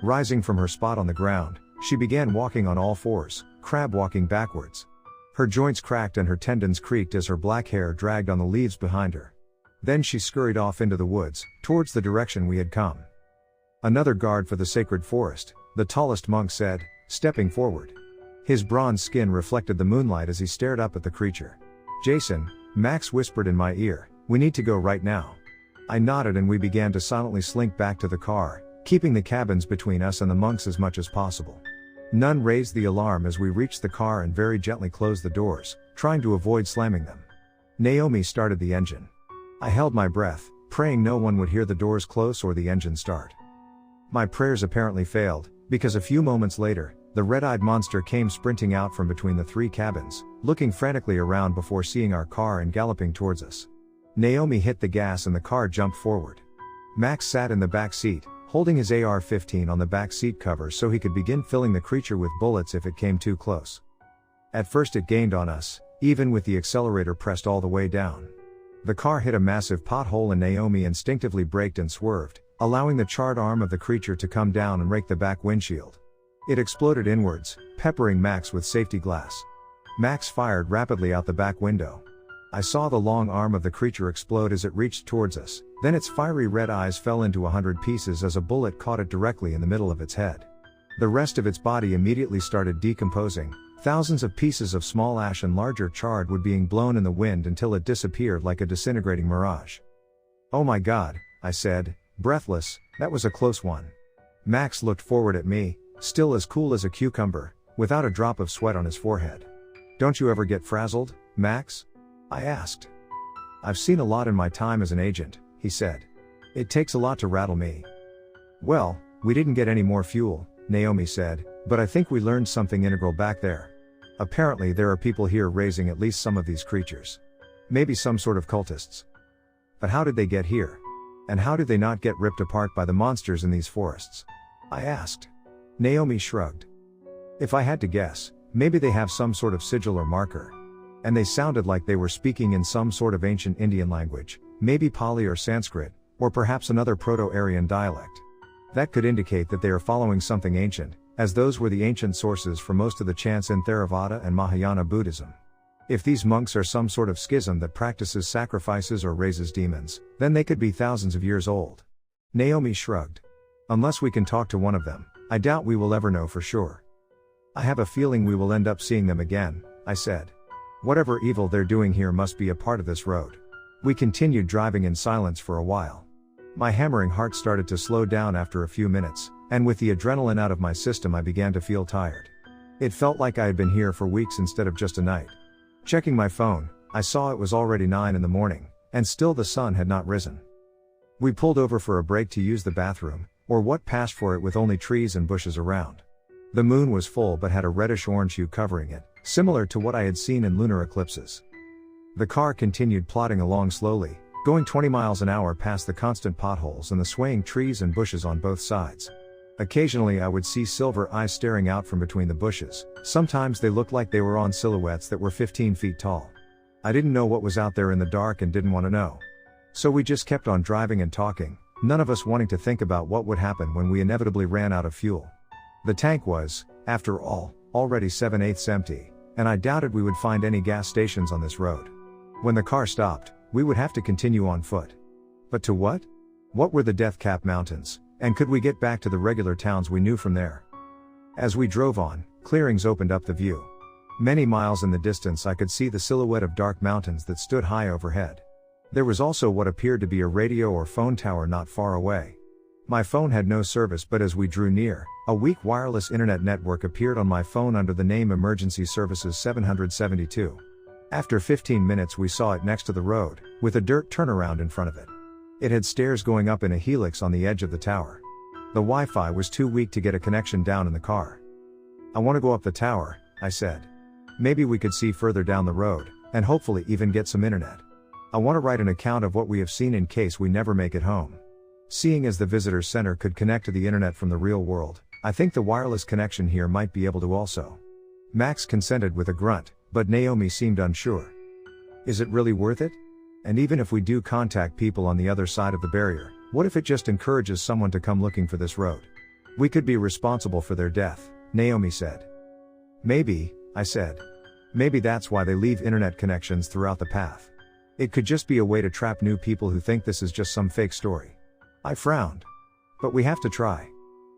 S1: Rising from her spot on the ground, she began walking on all fours, crab-walking backwards. Her joints cracked and her tendons creaked as her black hair dragged on the leaves behind her. Then she scurried off into the woods, towards the direction we had come. "Another guard for the sacred forest," the tallest monk said, stepping forward. His bronze skin reflected the moonlight as he stared up at the creature. "Jason," Max whispered in my ear, "we need to go right now." I nodded and we began to silently slink back to the car, keeping the cabins between us and the monks as much as possible. None raised the alarm as we reached the car and very gently closed the doors, trying to avoid slamming them. Naomi started the engine. I held my breath, praying no one would hear the doors close or the engine start. My prayers apparently failed, because a few moments later, the red-eyed monster came sprinting out from between the three cabins, looking frantically around before seeing our car and galloping towards us. Naomi hit the gas and the car jumped forward. Max sat in the back seat, holding his AR-15 on the back seat cover so he could begin filling the creature with bullets if it came too close. At first it gained on us, even with the accelerator pressed all the way down. The car hit a massive pothole and Naomi instinctively braked and swerved, allowing the charred arm of the creature to come down and rake the back windshield. It exploded inwards, peppering Max with safety glass. Max fired rapidly out the back window. I saw the long arm of the creature explode as it reached towards us, then its fiery red eyes fell into 100 pieces as a bullet caught it directly in the middle of its head. The rest of its body immediately started decomposing, thousands of pieces of small ash and larger charred wood being blown in the wind until it disappeared like a disintegrating mirage. "Oh my God," I said, breathless, "that was a close one." Max looked forward at me, still as cool as a cucumber, without a drop of sweat on his forehead. "Don't you ever get frazzled, Max?" I asked. "I've seen a lot in my time as an agent," he said. "It takes a lot to rattle me." "Well, we didn't get any more fuel," Naomi said, "but I think we learned something integral back there. Apparently there are people here raising at least some of these creatures. Maybe some sort of cultists. But how did they get here? And how did they not get ripped apart by the monsters in these forests?" I asked. Naomi shrugged. "If I had to guess, maybe they have some sort of sigil or marker. And they sounded like they were speaking in some sort of ancient Indian language, maybe Pali or Sanskrit, or perhaps another Proto-Aryan dialect. That could indicate that they are following something ancient, as those were the ancient sources for most of the chants in Theravada and Mahayana Buddhism. If these monks are some sort of schism that practices sacrifices or raises demons, then they could be thousands of years old." Naomi shrugged. "Unless we can talk to one of them, I doubt we will ever know for sure." "I have a feeling we will end up seeing them again," I said. "Whatever evil they're doing here must be a part of this road." We continued driving in silence for a while. My hammering heart started to slow down after a few minutes, and with the adrenaline out of my system I began to feel tired. It felt like I had been here for weeks instead of just a night. Checking my phone, I saw it was already 9 in the morning, and still the sun had not risen. We pulled over for a break to use the bathroom, or what passed for it with only trees and bushes around. The moon was full but had a reddish-orange hue covering it, similar to what I had seen in lunar eclipses. The car continued plodding along slowly, going 20 miles an hour past the constant potholes and the swaying trees and bushes on both sides. Occasionally I would see silver eyes staring out from between the bushes. Sometimes they looked like they were on silhouettes that were 15 feet tall. I didn't know what was out there in the dark and didn't want to know. So we just kept on driving and talking, none of us wanting to think about what would happen when we inevitably ran out of fuel. The tank was, after all, already 7/8 empty, and I doubted we would find any gas stations on this road. When the car stopped, we would have to continue on foot. But to what? What were the Death Cap Mountains, and could we get back to the regular towns we knew from there? As we drove on, clearings opened up the view. Many miles in the distance I could see the silhouette of dark mountains that stood high overhead. There was also what appeared to be a radio or phone tower not far away. My phone had no service, but as we drew near, a weak wireless internet network appeared on my phone under the name Emergency Services 772. After 15 minutes we saw it next to the road, with a dirt turnaround in front of it. It had stairs going up in a helix on the edge of the tower. The Wi-Fi was too weak to get a connection down in the car. "I want to go up the tower," I said. "Maybe we could see further down the road, and hopefully even get some internet." I want to write an account of what we have seen in case we never make it home. Seeing as the visitor center could connect to the internet from the real world, I think the wireless connection here might be able to also. Max consented with a grunt, but Naomi seemed unsure. Is it really worth it? And even if we do contact people on the other side of the barrier, what if it just encourages someone to come looking for this road? We could be responsible for their death, Naomi said. Maybe, I said. Maybe that's why they leave internet connections throughout the path. It could just be a way to trap new people who think this is just some fake story. I frowned. But we have to try.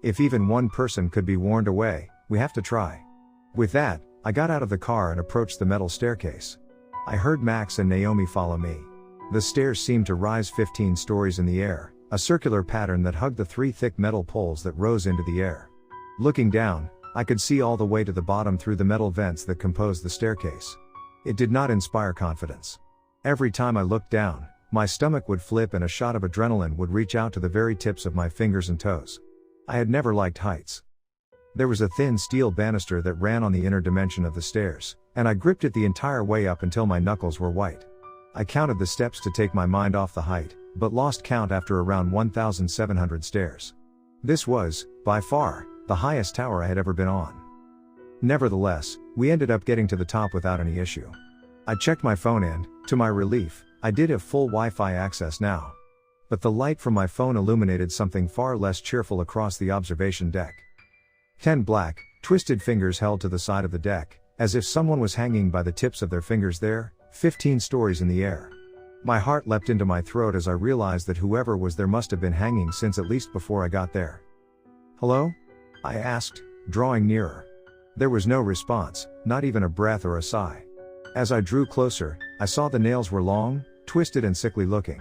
S1: If even one person could be warned away, we have to try. With that, I got out of the car and approached the metal staircase. I heard Max and Naomi follow me. The stairs seemed to rise 15 stories in the air, a circular pattern that hugged the 3 thick metal poles that rose into the air. Looking down, I could see all the way to the bottom through the metal vents that composed the staircase. It did not inspire confidence. Every time I looked down, my stomach would flip and a shot of adrenaline would reach out to the very tips of my fingers and toes. I had never liked heights. There was a thin steel banister that ran on the inner dimension of the stairs, and I gripped it the entire way up until my knuckles were white. I counted the steps to take my mind off the height, but lost count after around 1,700 stairs. This was, by far, the highest tower I had ever been on. Nevertheless, we ended up getting to the top without any issue. I checked my phone and, to my relief, I did have full Wi-Fi access now. But the light from my phone illuminated something far less cheerful across the observation deck. 10 black, twisted fingers held to the side of the deck, as if someone was hanging by the tips of their fingers there, 15 stories in the air. My heart leapt into my throat as I realized that whoever was there must have been hanging since at least before I got there. "Hello?" I asked, drawing nearer. There was no response, not even a breath or a sigh. As I drew closer, I saw the nails were long, twisted and sickly looking.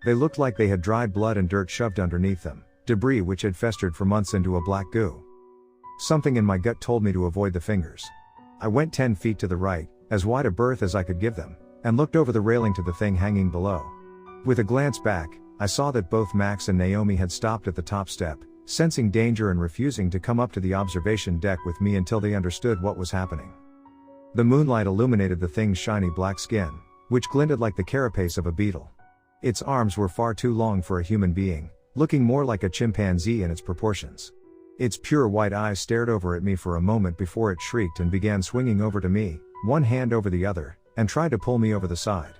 S1: They looked like they had dried blood and dirt shoved underneath them, debris which had festered for months into a black goo. Something in my gut told me to avoid the fingers. I went 10 feet to the right, as wide a berth as I could give them, and looked over the railing to the thing hanging below. With a glance back, I saw that both Max and Naomi had stopped at the top step, sensing danger and refusing to come up to the observation deck with me until they understood what was happening. The moonlight illuminated the thing's shiny black skin, which glinted like the carapace of a beetle. Its arms were far too long for a human being, looking more like a chimpanzee in its proportions. Its pure white eyes stared over at me for a moment before it shrieked and began swinging over to me, one hand over the other, and tried to pull me over the side.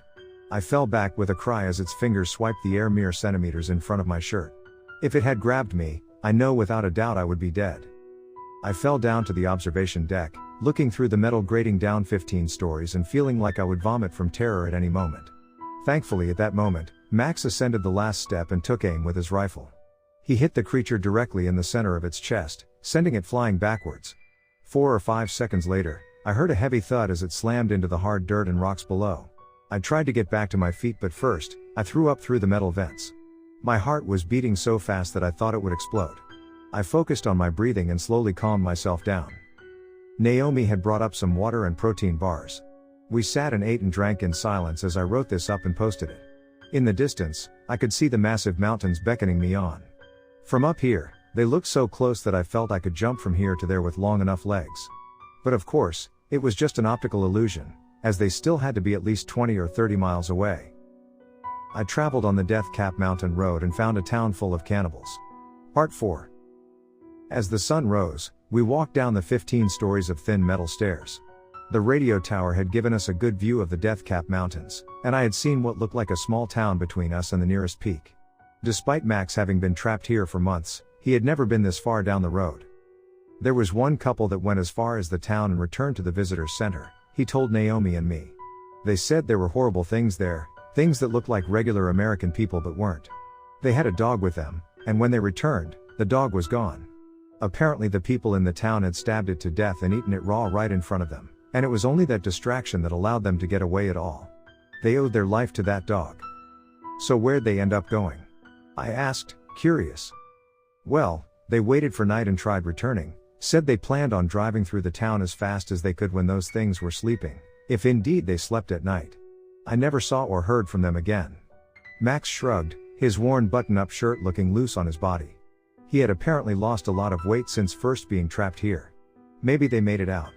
S1: I fell back with a cry as its fingers swiped the air mere centimeters in front of my shirt. If it had grabbed me, I know without a doubt I would be dead. I fell down to the observation deck, looking through the metal grating down 15 stories and feeling like I would vomit from terror at any moment. Thankfully at that moment, Max ascended the last step and took aim with his rifle. He hit the creature directly in the center of its chest, sending it flying backwards. 4 or 5 seconds later, I heard a heavy thud as it slammed into the hard dirt and rocks below. I tried to get back to my feet, but first, I threw up through the metal vents. My heart was beating so fast that I thought it would explode. I focused on my breathing and slowly calmed myself down. Naomi had brought up some water and protein bars. We sat and ate and drank in silence as I wrote this up and posted it. In the distance, I could see the massive mountains beckoning me on. From up here, they looked so close that I felt I could jump from here to there with long enough legs. But of course, it was just an optical illusion, as they still had to be at least 20 or 30 miles away. I traveled on the Death Cap Mountain Road and found a town full of cannibals. Part 4. As the sun rose, we walked down the 15 stories of thin metal stairs. The radio tower had given us a good view of the Death Cap Mountains, and I had seen what looked like a small town between us and the nearest peak. Despite Max having been trapped here for months, he had never been this far down the road. There was one couple that went as far as the town and returned to the visitors center, he told Naomi and me. They said there were horrible things there, things that looked like regular American people but weren't. They had a dog with them, and when they returned, the dog was gone. Apparently the people in the town had stabbed it to death and eaten it raw right in front of them, and it was only that distraction that allowed them to get away at all. They owed their life to that dog. So where'd they end up going? I asked, curious. Well, they waited for night and tried returning, said they planned on driving through the town as fast as they could when those things were sleeping, if indeed they slept at night. I never saw or heard from them again. Max shrugged, his worn button-up shirt looking loose on his body. He had apparently lost a lot of weight since first being trapped here. Maybe they made it out.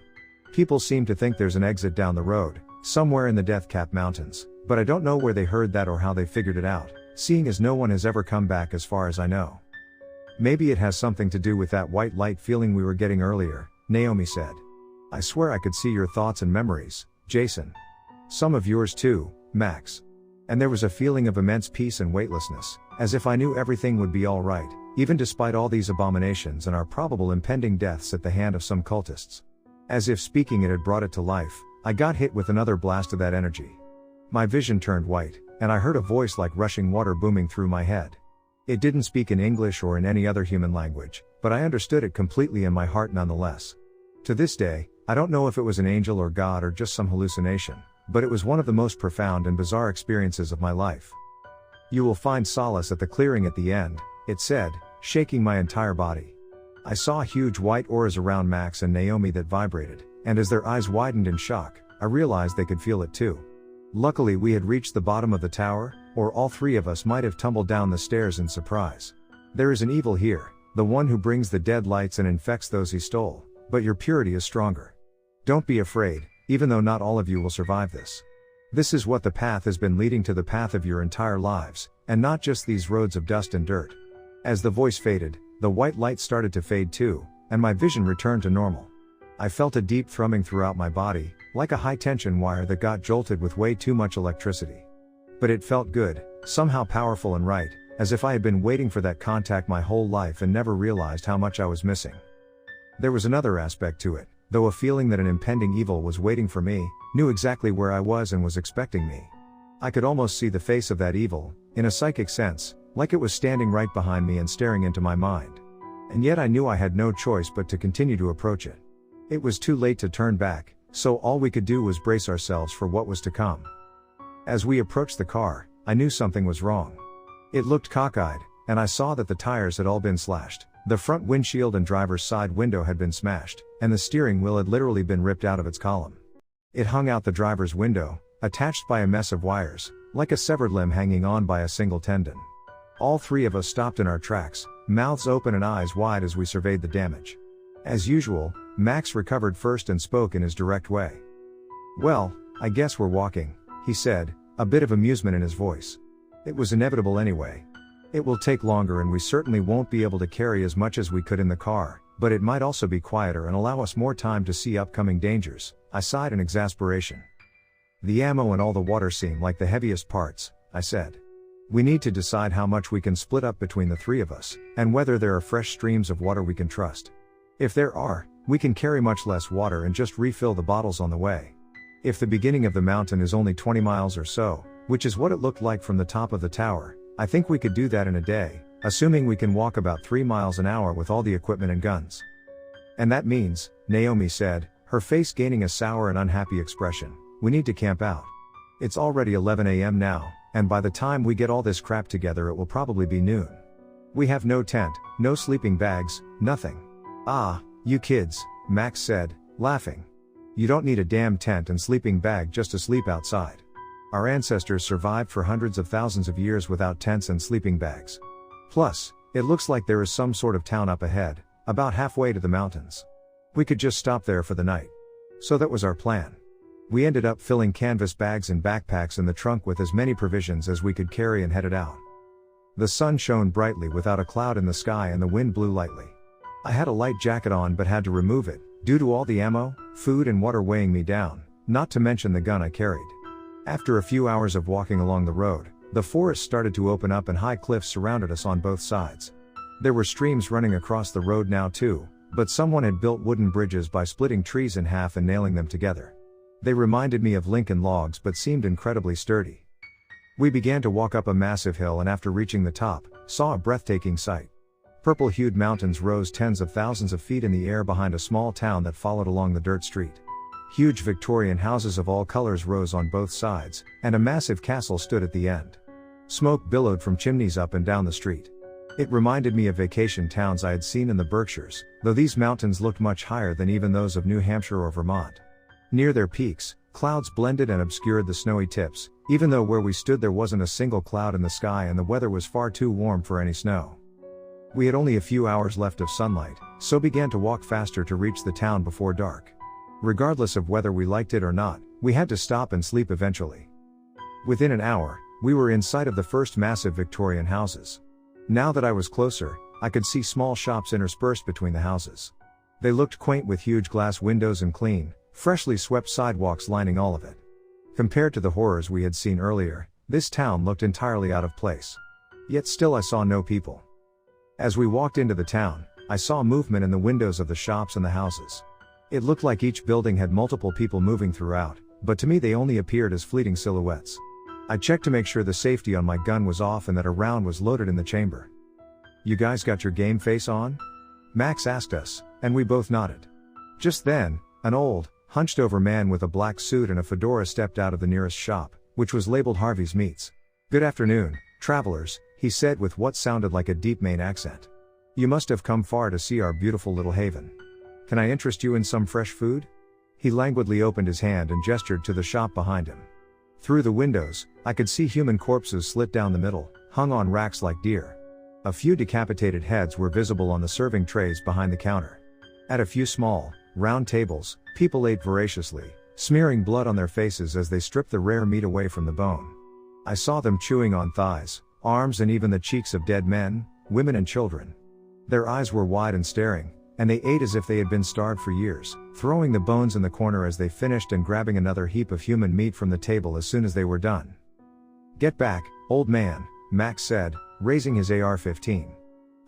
S1: People seem to think there's an exit down the road, somewhere in the Death Cap Mountains, but I don't know where they heard that or how they figured it out, seeing as no one has ever come back as far as I know. Maybe it has something to do with that white light feeling we were getting earlier, Naomi said. I swear I could see your thoughts and memories, Jason. Some of yours too, Max. And there was a feeling of immense peace and weightlessness, as if I knew everything would be alright, even despite all these abominations and our probable impending deaths at the hand of some cultists. As if speaking it had brought it to life, I got hit with another blast of that energy. My vision turned white, and I heard a voice like rushing water booming through my head. It didn't speak in English or in any other human language, but I understood it completely in my heart nonetheless. To this day, I don't know if it was an angel or God or just some hallucination, but it was one of the most profound and bizarre experiences of my life. You will find solace at the clearing at the end, it said, shaking my entire body. I saw huge white auras around Max and Naomi that vibrated, and as their eyes widened in shock, I realized they could feel it too. Luckily we had reached the bottom of the tower, or all three of us might have tumbled down the stairs in surprise. There is an evil here, the one who brings the dead lights and infects those he stole, but your purity is stronger. Don't be afraid, even though not all of you will survive this. This is what the path has been leading to the path of your entire lives, and not just these roads of dust and dirt. As the voice faded, the white light started to fade too, and my vision returned to normal. I felt a deep thrumming throughout my body, like a high-tension wire that got jolted with way too much electricity. But it felt good, somehow powerful and right, as if I had been waiting for that contact my whole life and never realized how much I was missing. There was another aspect to it, though, a feeling that an impending evil was waiting for me, knew exactly where I was and was expecting me. I could almost see the face of that evil, in a psychic sense, like it was standing right behind me and staring into my mind. And yet I knew I had no choice but to continue to approach it. It was too late to turn back, so all we could do was brace ourselves for what was to come. As we approached the car, I knew something was wrong. It looked cockeyed, and I saw that the tires had all been slashed, the front windshield and driver's side window had been smashed, and the steering wheel had literally been ripped out of its column. It hung out the driver's window, attached by a mess of wires, like a severed limb hanging on by a single tendon. All three of us stopped in our tracks, mouths open and eyes wide as we surveyed the damage. As usual, Max recovered first and spoke in his direct way. "Well, I guess we're walking," he said, a bit of amusement in his voice. It was inevitable anyway. It will take longer and we certainly won't be able to carry as much as we could in the car, but it might also be quieter and allow us more time to see upcoming dangers, I sighed in exasperation. The ammo and all the water seem like the heaviest parts, I said. We need to decide how much we can split up between the three of us, and whether there are fresh streams of water we can trust. If there are, we can carry much less water and just refill the bottles on the way. If the beginning of the mountain is only 20 miles or so, which is what it looked like from the top of the tower, I think we could do that in a day, assuming we can walk about 3 miles an hour with all the equipment and guns. And that means, Naomi said, her face gaining a sour and unhappy expression, we need to camp out. It's already 11 a.m. now, and by the time we get all this crap together it will probably be noon. We have no tent, no sleeping bags, nothing. Ah, you kids, Max said, laughing. You don't need a damn tent and sleeping bag just to sleep outside. Our ancestors survived for hundreds of thousands of years without tents and sleeping bags. Plus, it looks like there is some sort of town up ahead, about halfway to the mountains. We could just stop there for the night. So that was our plan. We ended up filling canvas bags and backpacks in the trunk with as many provisions as we could carry and headed out. The sun shone brightly without a cloud in the sky and the wind blew lightly. I had a light jacket on but had to remove it, due to all the ammo, food and water weighing me down, not to mention the gun I carried. After a few hours of walking along the road, the forest started to open up and high cliffs surrounded us on both sides. There were streams running across the road now too, but someone had built wooden bridges by splitting trees in half and nailing them together. They reminded me of Lincoln logs but seemed incredibly sturdy. We began to walk up a massive hill and after reaching the top, saw a breathtaking sight. Purple-hued mountains rose tens of thousands of feet in the air behind a small town that followed along the dirt street. Huge Victorian houses of all colors rose on both sides, and a massive castle stood at the end. Smoke billowed from chimneys up and down the street. It reminded me of vacation towns I had seen in the Berkshires, though these mountains looked much higher than even those of New Hampshire or Vermont. Near their peaks, clouds blended and obscured the snowy tips, even though where we stood there wasn't a single cloud in the sky and the weather was far too warm for any snow. We had only a few hours left of sunlight, so began to walk faster to reach the town before dark. Regardless of whether we liked it or not, we had to stop and sleep eventually. Within an hour, we were in sight of the first massive Victorian houses. Now that I was closer, I could see small shops interspersed between the houses. They looked quaint with huge glass windows and clean, freshly swept sidewalks lining all of it. Compared to the horrors we had seen earlier, this town looked entirely out of place. Yet still I saw no people. As we walked into the town, I saw movement in the windows of the shops and the houses. It looked like each building had multiple people moving throughout, but to me they only appeared as fleeting silhouettes. I checked to make sure the safety on my gun was off and that a round was loaded in the chamber. "You guys got your game face on?" Max asked us, and we both nodded. Just then, an old, hunched-over man with a black suit and a fedora stepped out of the nearest shop, which was labeled Harvey's Meats. "Good afternoon, travelers," he said with what sounded like a deep Maine accent. "You must have come far to see our beautiful little haven. Can I interest you in some fresh food?" He languidly opened his hand and gestured to the shop behind him. Through the windows, I could see human corpses slit down the middle, hung on racks like deer. A few decapitated heads were visible on the serving trays behind the counter. At a few small, round tables, people ate voraciously, smearing blood on their faces as they stripped the rare meat away from the bone. I saw them chewing on thighs, arms and even the cheeks of dead men, women and children. Their eyes were wide and staring, and they ate as if they had been starved for years, throwing the bones in the corner as they finished and grabbing another heap of human meat from the table as soon as they were done. "Get back, old man," Max said, raising his AR-15.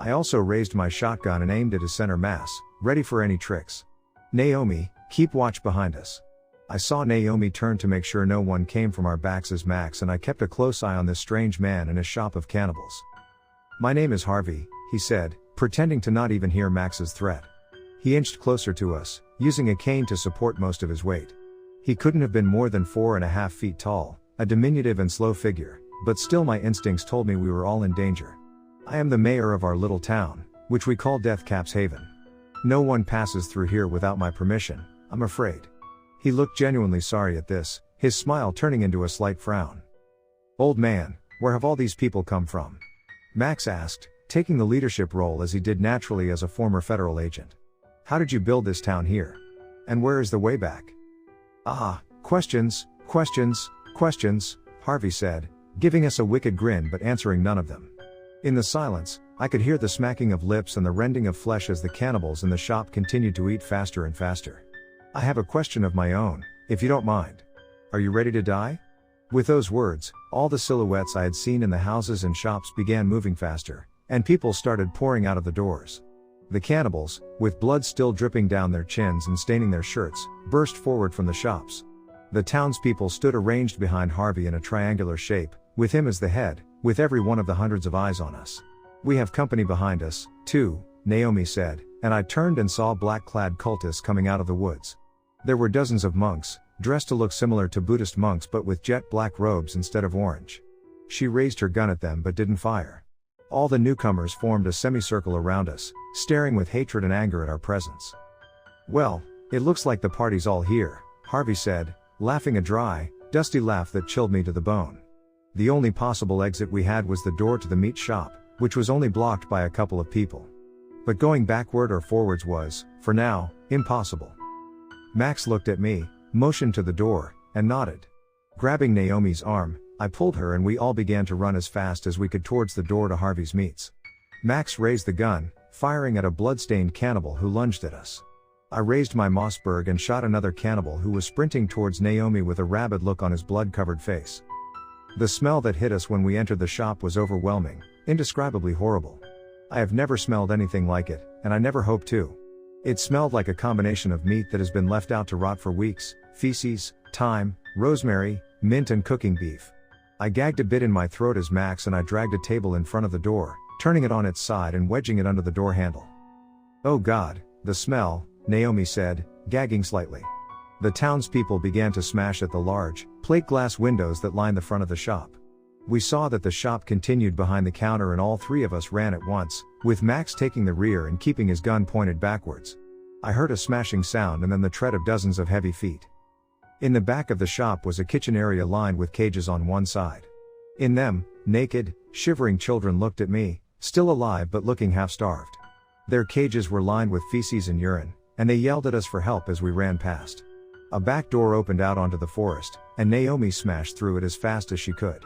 S1: I also raised my shotgun and aimed at his center mass, ready for any tricks. "Naomi, keep watch behind us." I saw Naomi turn to make sure no one came from our backs as Max and I kept a close eye on this strange man and his shop of cannibals. "My name is Harvey," he said, pretending to not even hear Max's threat. He inched closer to us, using a cane to support most of his weight. He couldn't have been more than 4.5 feet tall, a diminutive and slow figure, but still my instincts told me we were all in danger. "I am the mayor of our little town, which we call Death Cap's Haven. No one passes through here without my permission, I'm afraid." He looked genuinely sorry at this, his smile turning into a slight frown. "Old man, where have all these people come from?" Max asked, taking the leadership role as he did naturally as a former federal agent. "How did you build this town here? And where is the way back?" Questions, Harvey said, giving us a wicked grin but answering none of them. In the silence, I could hear the smacking of lips and the rending of flesh as the cannibals in the shop continued to eat faster and faster. "I have a question of my own, if you don't mind. Are you ready to die?" With those words, all the silhouettes I had seen in the houses and shops began moving faster, and people started pouring out of the doors. The cannibals, with blood still dripping down their chins and staining their shirts, burst forward from the shops. The townspeople stood arranged behind Harvey in a triangular shape, with him as the head, with every one of the hundreds of eyes on us. "We have company behind us, too," Naomi said, and I turned and saw black-clad cultists coming out of the woods. There were dozens of monks, dressed to look similar to Buddhist monks but with jet black robes instead of orange. She raised her gun at them but didn't fire. All the newcomers formed a semicircle around us, staring with hatred and anger at our presence. "Well, it looks like the party's all here," Harvey said, laughing a dry, dusty laugh that chilled me to the bone. The only possible exit we had was the door to the meat shop, which was only blocked by a couple of people. But going backward or forwards was, for now, impossible. Max looked at me, motioned to the door, and nodded. Grabbing Naomi's arm, I pulled her and we all began to run as fast as we could towards the door to Harvey's Meats. Max raised the gun, firing at a blood-stained cannibal who lunged at us. I raised my Mossberg and shot another cannibal who was sprinting towards Naomi with a rabid look on his blood-covered face. The smell that hit us when we entered the shop was overwhelming, indescribably horrible. I have never smelled anything like it, and I never hope to. It smelled like a combination of meat that has been left out to rot for weeks, feces, thyme, rosemary, mint and cooking beef. I gagged a bit in my throat as Max and I dragged a table in front of the door, turning it on its side and wedging it under the door handle. "Oh God, the smell," Naomi said, gagging slightly. The townspeople began to smash at the large, plate glass windows that lined the front of the shop. We saw that the shop continued behind the counter and all three of us ran at once, with Max taking the rear and keeping his gun pointed backwards. I heard a smashing sound and then the tread of dozens of heavy feet. In the back of the shop was a kitchen area lined with cages on one side. In them, naked, shivering children looked at me, still alive but looking half-starved. Their cages were lined with feces and urine, and they yelled at us for help as we ran past. A back door opened out onto the forest, and Naomi smashed through it as fast as she could.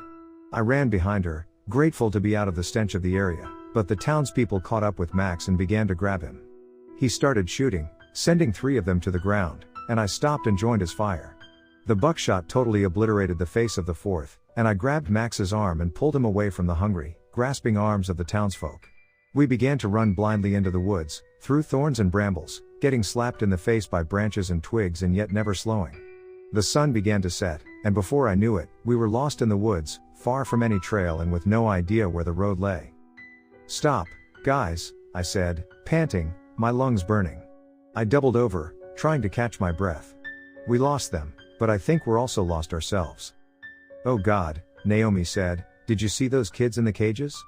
S1: I ran behind her, grateful to be out of the stench of the area, but the townspeople caught up with Max and began to grab him. He started shooting, sending 3 of them to the ground, and I stopped and joined his fire. The buckshot totally obliterated the face of the 4th, and I grabbed Max's arm and pulled him away from the hungry, grasping arms of the townsfolk. We began to run blindly into the woods, through thorns and brambles, getting slapped in the face by branches and twigs and yet never slowing. The sun began to set, and before I knew it, we were lost in the woods, far from any trail and with no idea where the road lay. "Stop, guys," I said, panting, my lungs burning. I doubled over, trying to catch my breath. "We lost them, but I think we're also lost ourselves." "Oh God," Naomi said, "did you see those kids in the cages?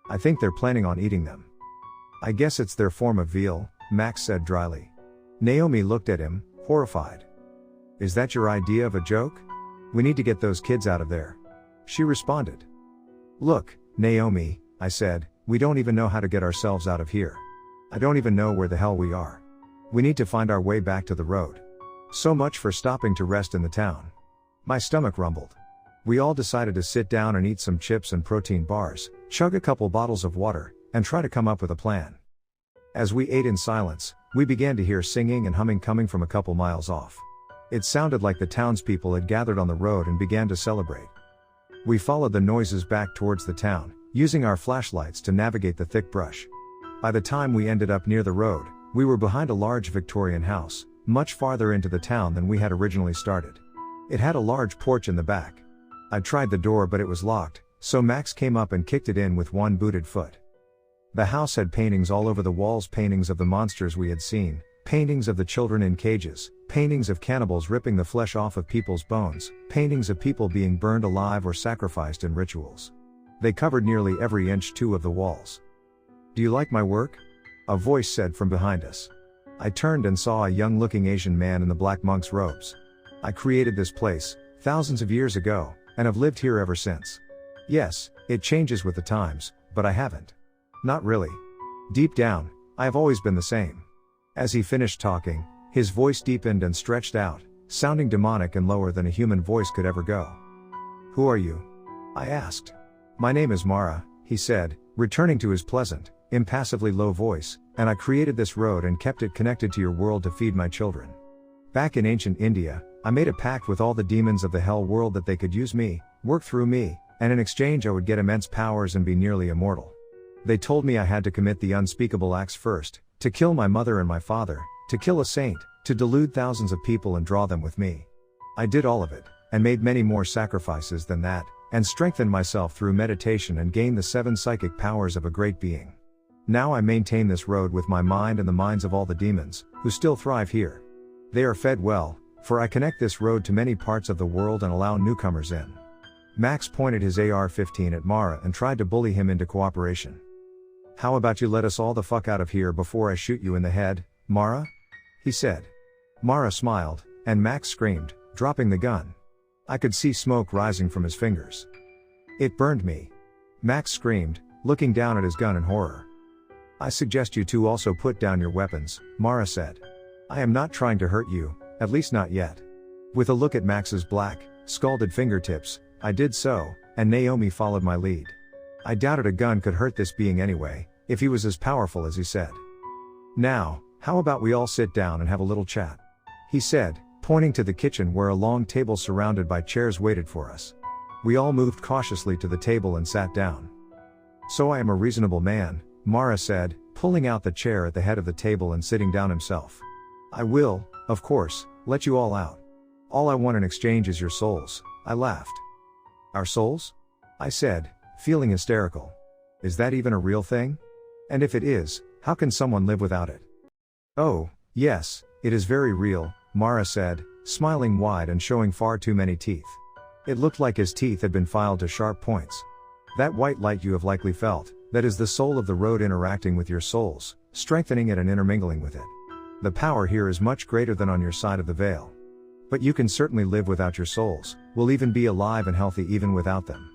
S1: I think they're planning on eating them." "I guess it's their form of veal," Max said dryly. Naomi looked at him, horrified. "Is that your idea of a joke? We need to get those kids out of there," she responded. "Look, Naomi," I said, "we don't even know how to get ourselves out of here. I don't even know where the hell we are. We need to find our way back to the road. So much for stopping to rest in the town." My stomach rumbled. We all decided to sit down and eat some chips and protein bars, chug a couple bottles of water, and try to come up with a plan. As we ate in silence, we began to hear singing and humming coming from a couple miles off. It sounded like the townspeople had gathered on the road and began to celebrate. We followed the noises back towards the town, using our flashlights to navigate the thick brush. By the time we ended up near the road, we were behind a large Victorian house, much farther into the town than we had originally started. It had a large porch in the back. I tried the door but it was locked, so Max came up and kicked it in with one booted foot. The house had paintings all over the walls, paintings of the monsters we had seen, paintings of the children in cages, paintings of cannibals ripping the flesh off of people's bones, paintings of people being burned alive or sacrificed in rituals. They covered nearly every inch of the walls. "Do you like my work?" a voice said from behind us. I turned and saw a young-looking Asian man in the black monk's robes. "I created this place, thousands of years ago, and have lived here ever since. Yes, it changes with the times, but I haven't. Not really. Deep down, I have always been the same." As he finished talking, his voice deepened and stretched out, sounding demonic and lower than a human voice could ever go. "Who are you?" I asked. "My name is Mara," he said, returning to his pleasant, impassively low voice, "and I created this road and kept it connected to your world to feed my children. Back in ancient India, I made a pact with all the demons of the hell world that they could use me, work through me, and in exchange I would get immense powers and be nearly immortal. They told me I had to commit the unspeakable acts first, to kill my mother and my father, to kill a saint, to delude thousands of people and draw them with me. I did all of it, and made many more sacrifices than that, and strengthened myself through meditation and gained the 7 psychic powers of a great being. Now I maintain this road with my mind and the minds of all the demons, who still thrive here. They are fed well, for I connect this road to many parts of the world and allow newcomers in." Max pointed his AR-15 at Mara and tried to bully him into cooperation. "How about you let us all the fuck out of here before I shoot you in the head, Mara?" he said. Mara smiled, and Max screamed, dropping the gun. I could see smoke rising from his fingers. "It burned me." Max screamed, looking down at his gun in horror. "I suggest you two also put down your weapons," Mara said. "I am not trying to hurt you, at least not yet." With a look at Max's black, scalded fingertips, I did so, and Naomi followed my lead. I doubted a gun could hurt this being anyway, if he was as powerful as he said. "Now, how about we all sit down and have a little chat?" he said, pointing to the kitchen where a long table surrounded by chairs waited for us. We all moved cautiously to the table and sat down. "So I am a reasonable man," Mara said, pulling out the chair at the head of the table and sitting down himself. "I will, of course, let you all out. All I want in exchange is your souls," I laughed. "Our souls?" I said, feeling hysterical. "Is that even a real thing? And if it is, how can someone live without it?" "Oh, yes, it is very real," Mara said, smiling wide and showing far too many teeth. It looked like his teeth had been filed to sharp points. "That white light you have likely felt, that is the soul of the road interacting with your souls, strengthening it and intermingling with it. The power here is much greater than on your side of the veil. But you can certainly live without your souls, will even be alive and healthy even without them.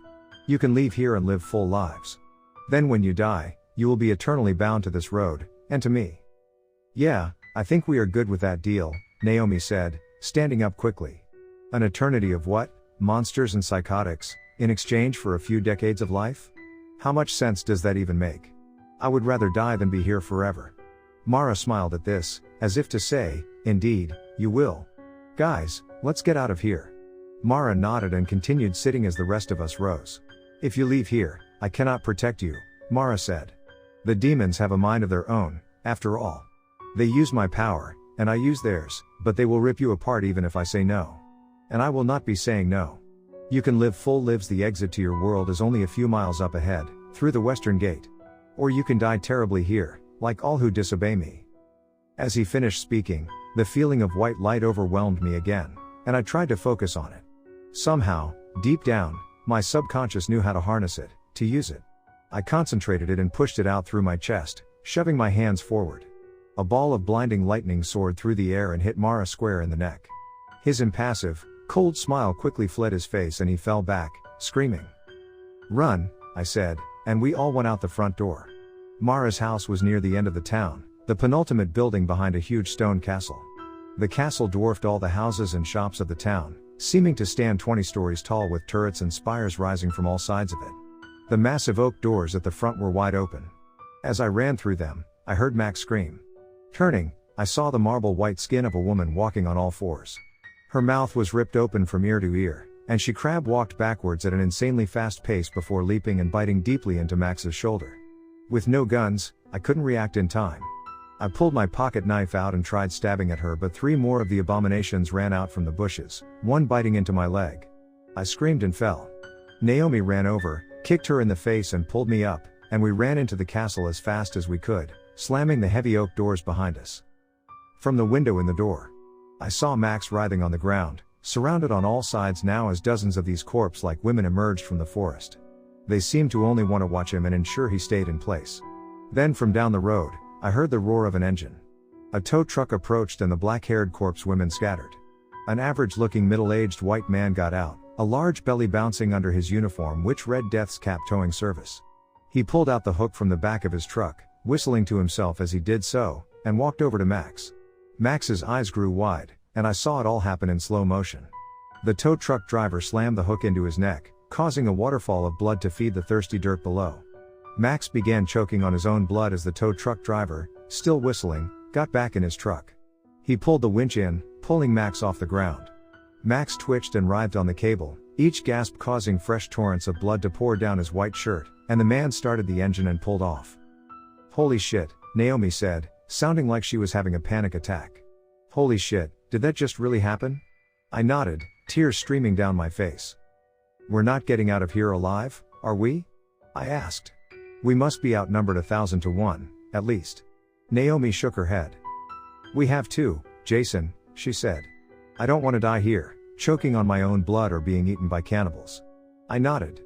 S1: You can leave here and live full lives. Then when you die, you will be eternally bound to this road, and to me." "Yeah, I think we are good with that deal, Naomi said, standing up quickly. An eternity of what? Monsters and psychotics, in exchange for a few decades of life? How much sense does that even make? I would rather die than be here forever. Mara smiled at this, as if to say, indeed, you will. Guys, let's get out of here. Mara nodded and continued sitting as the rest of us rose. If you leave here, I cannot protect you, Mara said. The demons have a mind of their own, after all. They use my power, and I use theirs, but they will rip you apart even if I say no. And I will not be saying no. You can live full lives. The exit to your world is only a few miles up ahead, through the western gate. Or you can die terribly here, like all who disobey me. As he finished speaking, the feeling of white light overwhelmed me again, and I tried to focus on it. Somehow, deep down, my subconscious knew how to harness it, to use it. I concentrated it and pushed it out through my chest, shoving my hands forward. A ball of blinding lightning soared through the air and hit Mara square in the neck. His impassive, cold smile quickly fled his face and he fell back, screaming. Run, I said, and we all went out the front door. Mara's house was near the end of the town, the penultimate building behind a huge stone castle. The castle dwarfed all the houses and shops of the town, seeming to stand 20 stories tall with turrets and spires rising from all sides of it. The massive oak doors at the front were wide open. As I ran through them, I heard Max scream. Turning, I saw the marble white skin of a woman walking on all fours. Her mouth was ripped open from ear to ear, and she crab walked backwards at an insanely fast pace before leaping and biting deeply into Max's shoulder. With no guns, I couldn't react in time. I pulled my pocket knife out and tried stabbing at her, but 3 more of the abominations ran out from the bushes, one biting into my leg. I screamed and fell. Naomi ran over, kicked her in the face and pulled me up, and we ran into the castle as fast as we could, slamming the heavy oak doors behind us. From the window in the door, I saw Max writhing on the ground, surrounded on all sides now as dozens of these corpse-like women emerged from the forest. They seemed to only want to watch him and ensure he stayed in place. Then from down the road, I heard the roar of an engine. A tow truck approached and the black-haired corpse women scattered. An average-looking middle-aged white man got out, a large belly bouncing under his uniform which read Death's Cap Towing Service. He pulled out the hook from the back of his truck, whistling to himself as he did so, and walked over to Max. Max's eyes grew wide, and I saw it all happen in slow motion. The tow truck driver slammed the hook into his neck, causing a waterfall of blood to feed the thirsty dirt below. Max began choking on his own blood as the tow truck driver, still whistling, got back in his truck. He pulled the winch in, pulling Max off the ground. Max twitched and writhed on the cable, each gasp causing fresh torrents of blood to pour down his white shirt, and the man started the engine and pulled off. Holy shit, Naomi said, sounding like she was having a panic attack. Holy shit, did that just really happen? I nodded, tears streaming down my face. We're not getting out of here alive, are we? I asked. We must be outnumbered 1,000 to 1, at least. Naomi shook her head. We have to, Jason, she said. I don't want to die here, choking on my own blood or being eaten by cannibals. I nodded.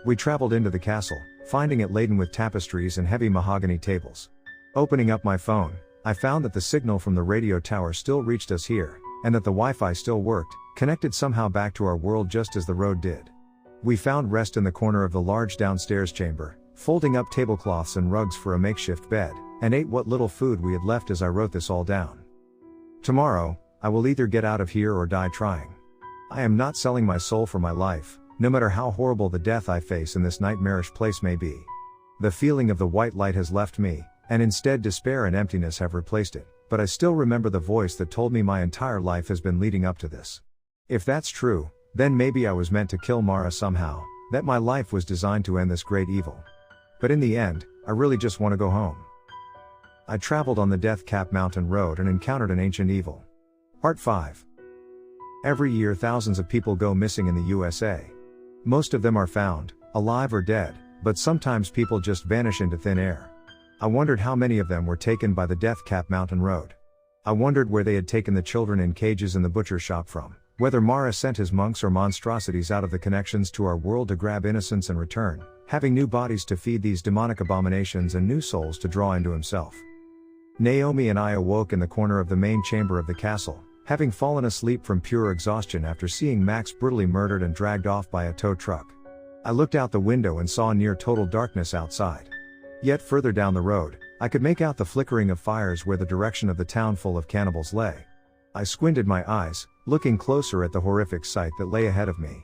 S1: We traveled into the castle, finding it laden with tapestries and heavy mahogany tables. Opening up my phone, I found that the signal from the radio tower still reached us here, and that the Wi-Fi still worked, connected somehow back to our world just as the road did. We found rest in the corner of the large downstairs chamber, folding up tablecloths and rugs for a makeshift bed, and ate what little food we had left as I wrote this all down. Tomorrow, I will either get out of here or die trying. I am not selling my soul for my life, no matter how horrible the death I face in this nightmarish place may be. The feeling of the white light has left me, and instead despair and emptiness have replaced it, but I still remember the voice that told me my entire life has been leading up to this. If that's true, then maybe I was meant to kill Mara somehow, that my life was designed to end this great evil. But in the end, I really just want to go home. I traveled on the Death Cap Mountain Road and encountered an ancient evil. Part 5. Every year thousands of people go missing in the USA. Most of them are found, alive or dead, but sometimes people just vanish into thin air. I wondered how many of them were taken by the Death Cap Mountain Road. I wondered where they had taken the children in cages in the butcher shop from, whether Mara sent his monks or monstrosities out of the connections to our world to grab innocence and return, having new bodies to feed these demonic abominations and new souls to draw into himself. Naomi and I awoke in the corner of the main chamber of the castle, having fallen asleep from pure exhaustion after seeing Max brutally murdered and dragged off by a tow truck. I looked out the window and saw near total darkness outside. Yet further down the road, I could make out the flickering of fires where the direction of the town full of cannibals lay. I squinted my eyes, looking closer at the horrific sight that lay ahead of me.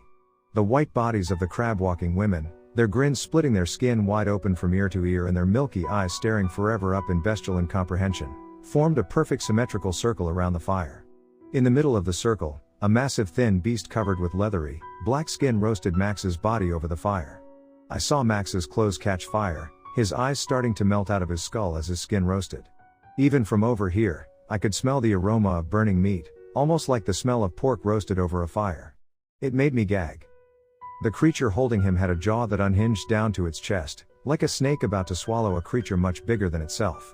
S1: The white bodies of the crab-walking women, their grins splitting their skin wide open from ear to ear and their milky eyes staring forever up in bestial incomprehension, formed a perfect symmetrical circle around the fire. In the middle of the circle, a massive thin beast covered with leathery, black skin roasted Max's body over the fire. I saw Max's clothes catch fire, his eyes starting to melt out of his skull as his skin roasted. Even from over here, I could smell the aroma of burning meat, almost like the smell of pork roasted over a fire. It made me gag. The creature holding him had a jaw that unhinged down to its chest, like a snake about to swallow a creature much bigger than itself.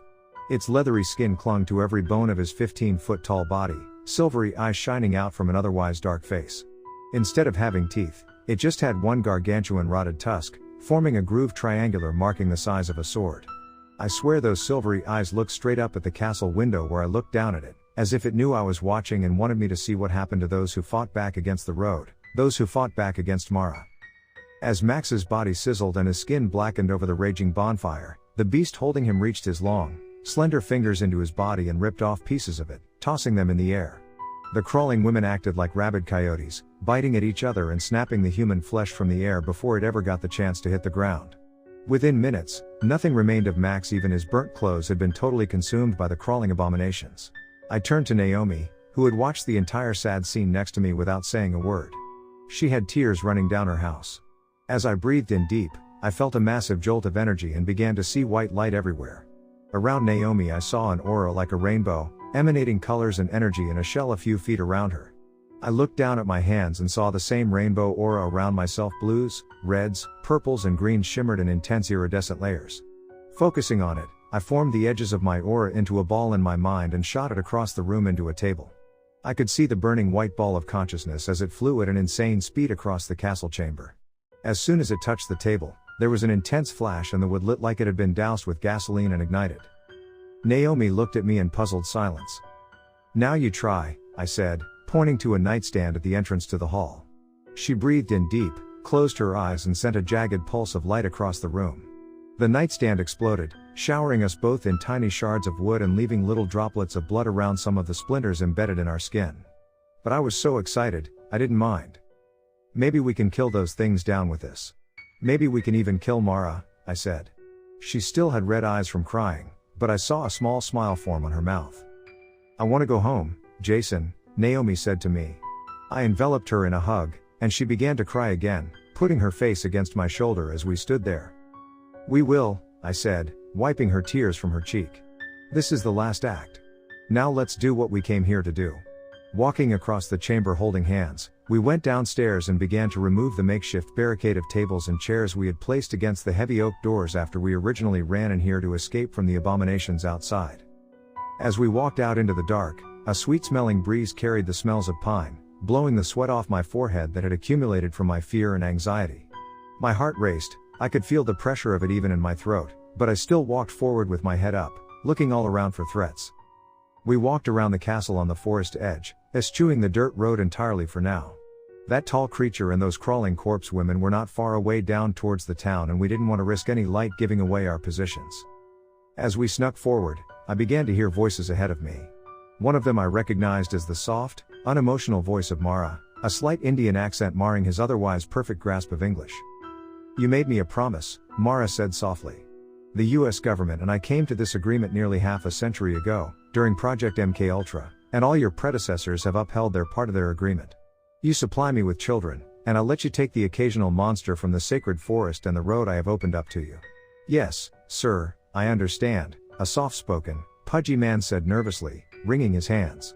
S1: Its leathery skin clung to every bone of his 15-foot-tall body, silvery eyes shining out from an otherwise dark face. Instead of having teeth, it just had one gargantuan rotted tusk, forming a grooved triangular marking the size of a sword. I swear those silvery eyes looked straight up at the castle window where I looked down at it, as if it knew I was watching and wanted me to see what happened to those who fought back against the road, those who fought back against Mara. As Max's body sizzled and his skin blackened over the raging bonfire, the beast holding him reached his long, slender fingers into his body and ripped off pieces of it, tossing them in the air. The crawling women acted like rabid coyotes, biting at each other and snapping the human flesh from the air before it ever got the chance to hit the ground. Within minutes, nothing remained of Max, even his burnt clothes had been totally consumed by the crawling abominations. I turned to Naomi, who had watched the entire sad scene next to me without saying a word. She had tears running down her house. As I breathed in deep, I felt a massive jolt of energy and began to see white light everywhere. Around Naomi I saw an aura like a rainbow, emanating colors and energy in a shell a few feet around her. I looked down at my hands and saw the same rainbow aura around myself. Blues, reds, purples and greens shimmered in intense iridescent layers. Focusing on it, I formed the edges of my aura into a ball in my mind and shot it across the room into a table. I could see the burning white ball of consciousness as it flew at an insane speed across the castle chamber. As soon as it touched the table, there was an intense flash and the wood lit like it had been doused with gasoline and ignited. Naomi looked at me in puzzled silence. "Now you try," I said, pointing to a nightstand at the entrance to the hall. She breathed in deep, closed her eyes and sent a jagged pulse of light across the room. The nightstand exploded, showering us both in tiny shards of wood and leaving little droplets of blood around some of the splinters embedded in our skin. But I was so excited, I didn't mind. "Maybe we can kill those things down with this. Maybe we can even kill Mara," I said. She still had red eyes from crying, but I saw a small smile form on her mouth. "I want to go home, Jason," Naomi said to me. I enveloped her in a hug, and she began to cry again, putting her face against my shoulder as we stood there. "We will," I said, wiping her tears from her cheek. "This is the last act. Now let's do what we came here to do." Walking across the chamber holding hands, we went downstairs and began to remove the makeshift barricade of tables and chairs we had placed against the heavy oak doors after we originally ran in here to escape from the abominations outside. As we walked out into the dark, a sweet-smelling breeze carried the smells of pine, blowing the sweat off my forehead that had accumulated from my fear and anxiety. My heart raced, I could feel the pressure of it even in my throat, but I still walked forward with my head up, looking all around for threats. We walked around the castle on the forest edge, eschewing the dirt road entirely for now. That tall creature and those crawling corpse women were not far away down towards the town, and we didn't want to risk any light giving away our positions. As we snuck forward, I began to hear voices ahead of me. One of them I recognized as the soft, unemotional voice of Mara, a slight Indian accent marring his otherwise perfect grasp of English. "You made me a promise," Mara said softly. "The US government and I came to this agreement nearly half a century ago, during Project MK Ultra, and all your predecessors have upheld their part of their agreement. You supply me with children, and I'll let you take the occasional monster from the sacred forest and the road I have opened up to you." "Yes, sir, I understand," a soft-spoken, pudgy man said nervously, wringing his hands.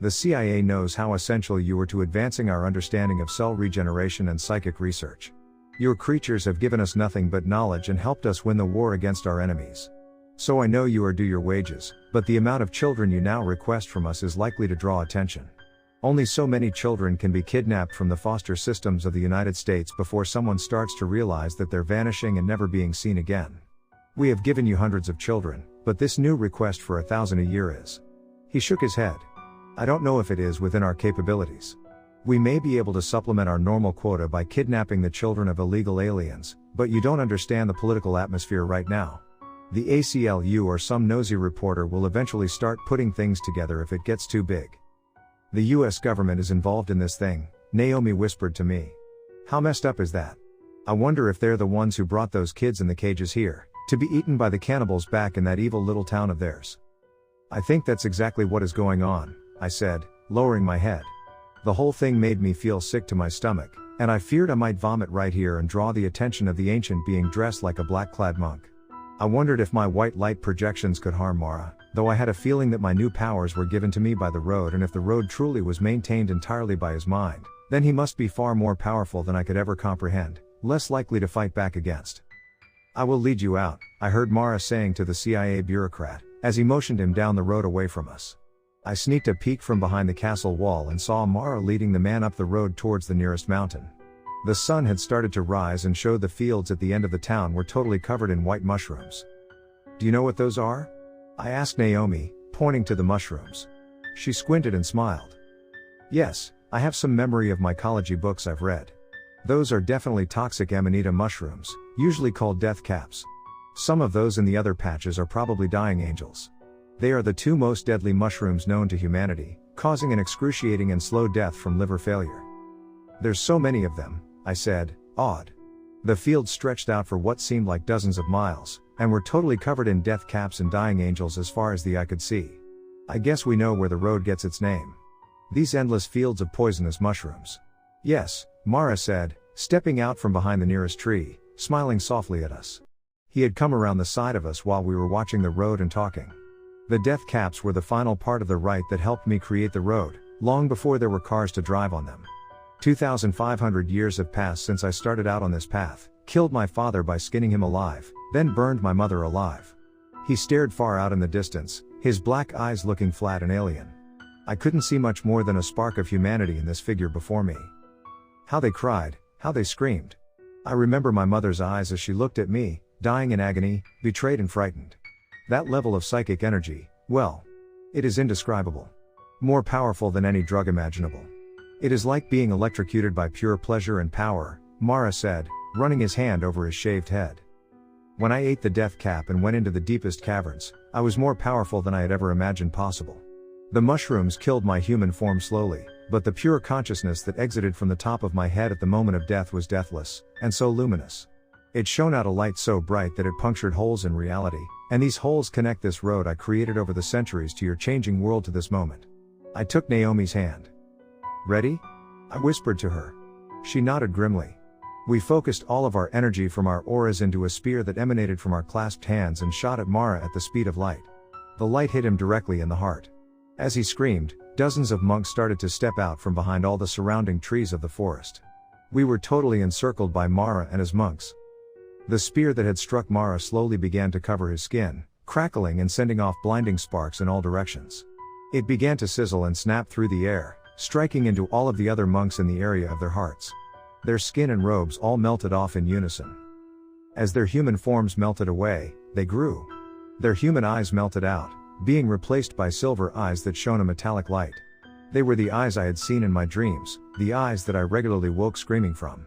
S1: "The CIA knows how essential you were to advancing our understanding of cell regeneration and psychic research. Your creatures have given us nothing but knowledge and helped us win the war against our enemies. So I know you are due your wages, but the amount of children you now request from us is likely to draw attention. Only so many children can be kidnapped from the foster systems of the United States before someone starts to realize that they're vanishing and never being seen again. We have given you hundreds of children, but this new request for 1,000 a year is..." He shook his head. "I don't know if it is within our capabilities. We may be able to supplement our normal quota by kidnapping the children of illegal aliens, but you don't understand the political atmosphere right now. The ACLU or some nosy reporter will eventually start putting things together if it gets too big. The US government is involved in this thing, Naomi whispered to me. How messed up is that? I wonder if they're the ones who brought those kids in the cages here, to be eaten by the cannibals back in that evil little town of theirs. I think that's exactly what is going on, I said, lowering my head. The whole thing made me feel sick to my stomach, and I feared I might vomit right here and draw the attention of the ancient being dressed like a black-clad monk. I wondered if my white light projections could harm Mara, though I had a feeling that my new powers were given to me by the road, and if the road truly was maintained entirely by his mind, then he must be far more powerful than I could ever comprehend, less likely to fight back against. I will lead you out, I heard Mara saying to the CIA bureaucrat, as he motioned him down the road away from us. I sneaked a peek from behind the castle wall and saw Mara leading the man up the road towards the nearest mountain. The sun had started to rise and showed the fields at the end of the town were totally covered in white mushrooms. Do you know what those are? I asked Naomi, pointing to the mushrooms. She squinted and smiled. Yes, I have some memory of mycology books I've read. Those are definitely toxic amanita mushrooms, usually called death caps. Some of those in the other patches are probably dying angels. They are the two most deadly mushrooms known to humanity, causing an excruciating and slow death from liver failure. There's so many of them, I said, awed. The fields stretched out for what seemed like dozens of miles, and were totally covered in death caps and dying angels as far as the eye could see. I guess we know where the road gets its name. These endless fields of poisonous mushrooms. Yes, Mara said, stepping out from behind the nearest tree, smiling softly at us. He had come around the side of us while we were watching the road and talking. The death caps were the final part of the rite that helped me create the road, long before there were cars to drive on them. 2,500 years have passed since I started out on this path, killed my father by skinning him alive, then burned my mother alive. He stared far out in the distance, his black eyes looking flat and alien. I couldn't see much more than a spark of humanity in this figure before me. How they cried, how they screamed. I remember my mother's eyes as she looked at me, dying in agony, betrayed and frightened. That level of psychic energy, well, it is indescribable. More powerful than any drug imaginable. It is like being electrocuted by pure pleasure and power, Mara said, running his hand over his shaved head. When I ate the death cap and went into the deepest caverns, I was more powerful than I had ever imagined possible. The mushrooms killed my human form slowly, but the pure consciousness that exited from the top of my head at the moment of death was deathless, and so luminous. It shone out a light so bright that it punctured holes in reality, and these holes connect this road I created over the centuries to your changing world to this moment. I took Naomi's hand. Ready? I whispered to her. She nodded grimly. We focused all of our energy from our auras into a spear that emanated from our clasped hands and shot at Mara at the speed of light. The light hit him directly in the heart. As he screamed, dozens of monks started to step out from behind all the surrounding trees of the forest. We were totally encircled by Mara and his monks. The spear that had struck Mara slowly began to cover his skin, crackling and sending off blinding sparks in all directions. It began to sizzle and snap through the air, striking into all of the other monks in the area of their hearts. Their skin and robes all melted off in unison. As their human forms melted away, they grew. Their human eyes melted out, being replaced by silver eyes that shone a metallic light. They were the eyes I had seen in my dreams, the eyes that I regularly woke screaming from.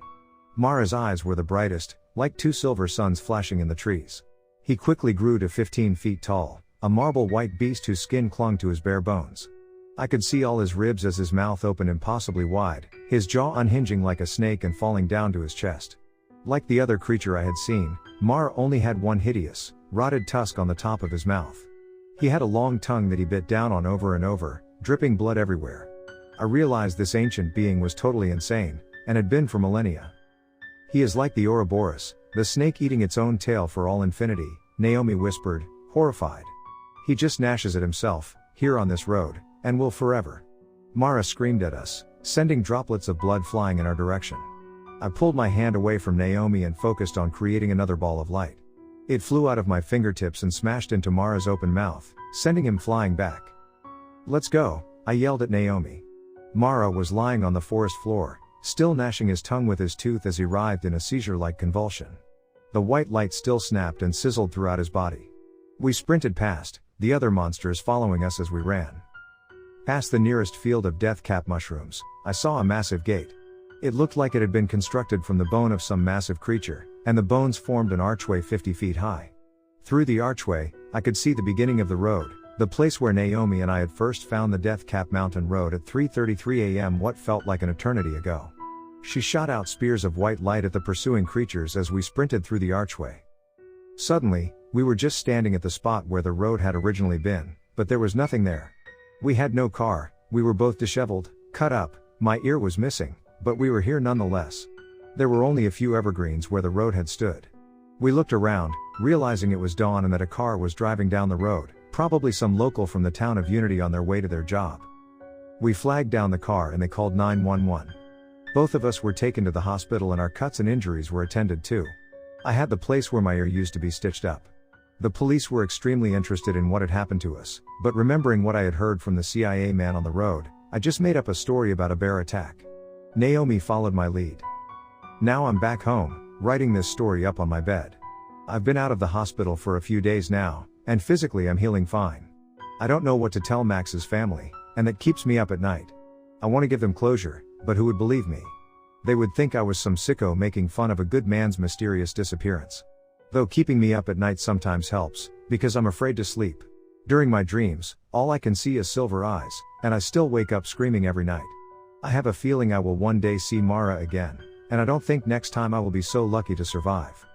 S1: Mara's eyes were the brightest, like two silver suns flashing in the trees. He quickly grew to 15 feet tall, a marble white beast whose skin clung to his bare bones. I could see all his ribs as his mouth opened impossibly wide, his jaw unhinging like a snake and falling down to his chest. Like the other creature I had seen, Mara only had one hideous, rotted tusk on the top of his mouth. He had a long tongue that he bit down on over and over, dripping blood everywhere. I realized this ancient being was totally insane, and had been for millennia. He is like the Ouroboros, the snake eating its own tail for all infinity, Naomi whispered, horrified. He just gnashes at himself, here on this road, and will forever. Mara screamed at us, sending droplets of blood flying in our direction. I pulled my hand away from Naomi and focused on creating another ball of light. It flew out of my fingertips and smashed into Mara's open mouth, sending him flying back. Let's go, I yelled at Naomi. Mara was lying on the forest floor, still gnashing his tongue with his tooth as he writhed in a seizure-like convulsion. The white light still snapped and sizzled throughout his body. We sprinted past, the other monsters following us as we ran. Past the nearest field of death cap mushrooms, I saw a massive gate. It looked like it had been constructed from the bone of some massive creature, and the bones formed an archway 50 feet high. Through the archway, I could see the beginning of the road, the place where Naomi and I had first found the Death Cap Mountain Road at 3:33 a.m. what felt like an eternity ago. She shot out spears of white light at the pursuing creatures as we sprinted through the archway. Suddenly, we were just standing at the spot where the road had originally been, but there was nothing there. We had no car, we were both disheveled, cut up, my ear was missing, but we were here nonetheless. There were only a few evergreens where the road had stood. We looked around, realizing it was dawn and that a car was driving down the road, probably some local from the town of Unity on their way to their job. We flagged down the car and they called 911. Both of us were taken to the hospital and our cuts and injuries were attended to. I had the place where my ear used to be stitched up. The police were extremely interested in what had happened to us, but remembering what I had heard from the CIA man on the road, I just made up a story about a bear attack. Naomi followed my lead. Now I'm back home, writing this story up on my bed. I've been out of the hospital for a few days now, and physically I'm healing fine. I don't know what to tell Max's family, and that keeps me up at night. I want to give them closure, but who would believe me? They would think I was some sicko making fun of a good man's mysterious disappearance. Though keeping me up at night sometimes helps, because I'm afraid to sleep. During my dreams, all I can see is silver eyes, and I still wake up screaming every night. I have a feeling I will one day see Mara again, and I don't think next time I will be so lucky to survive.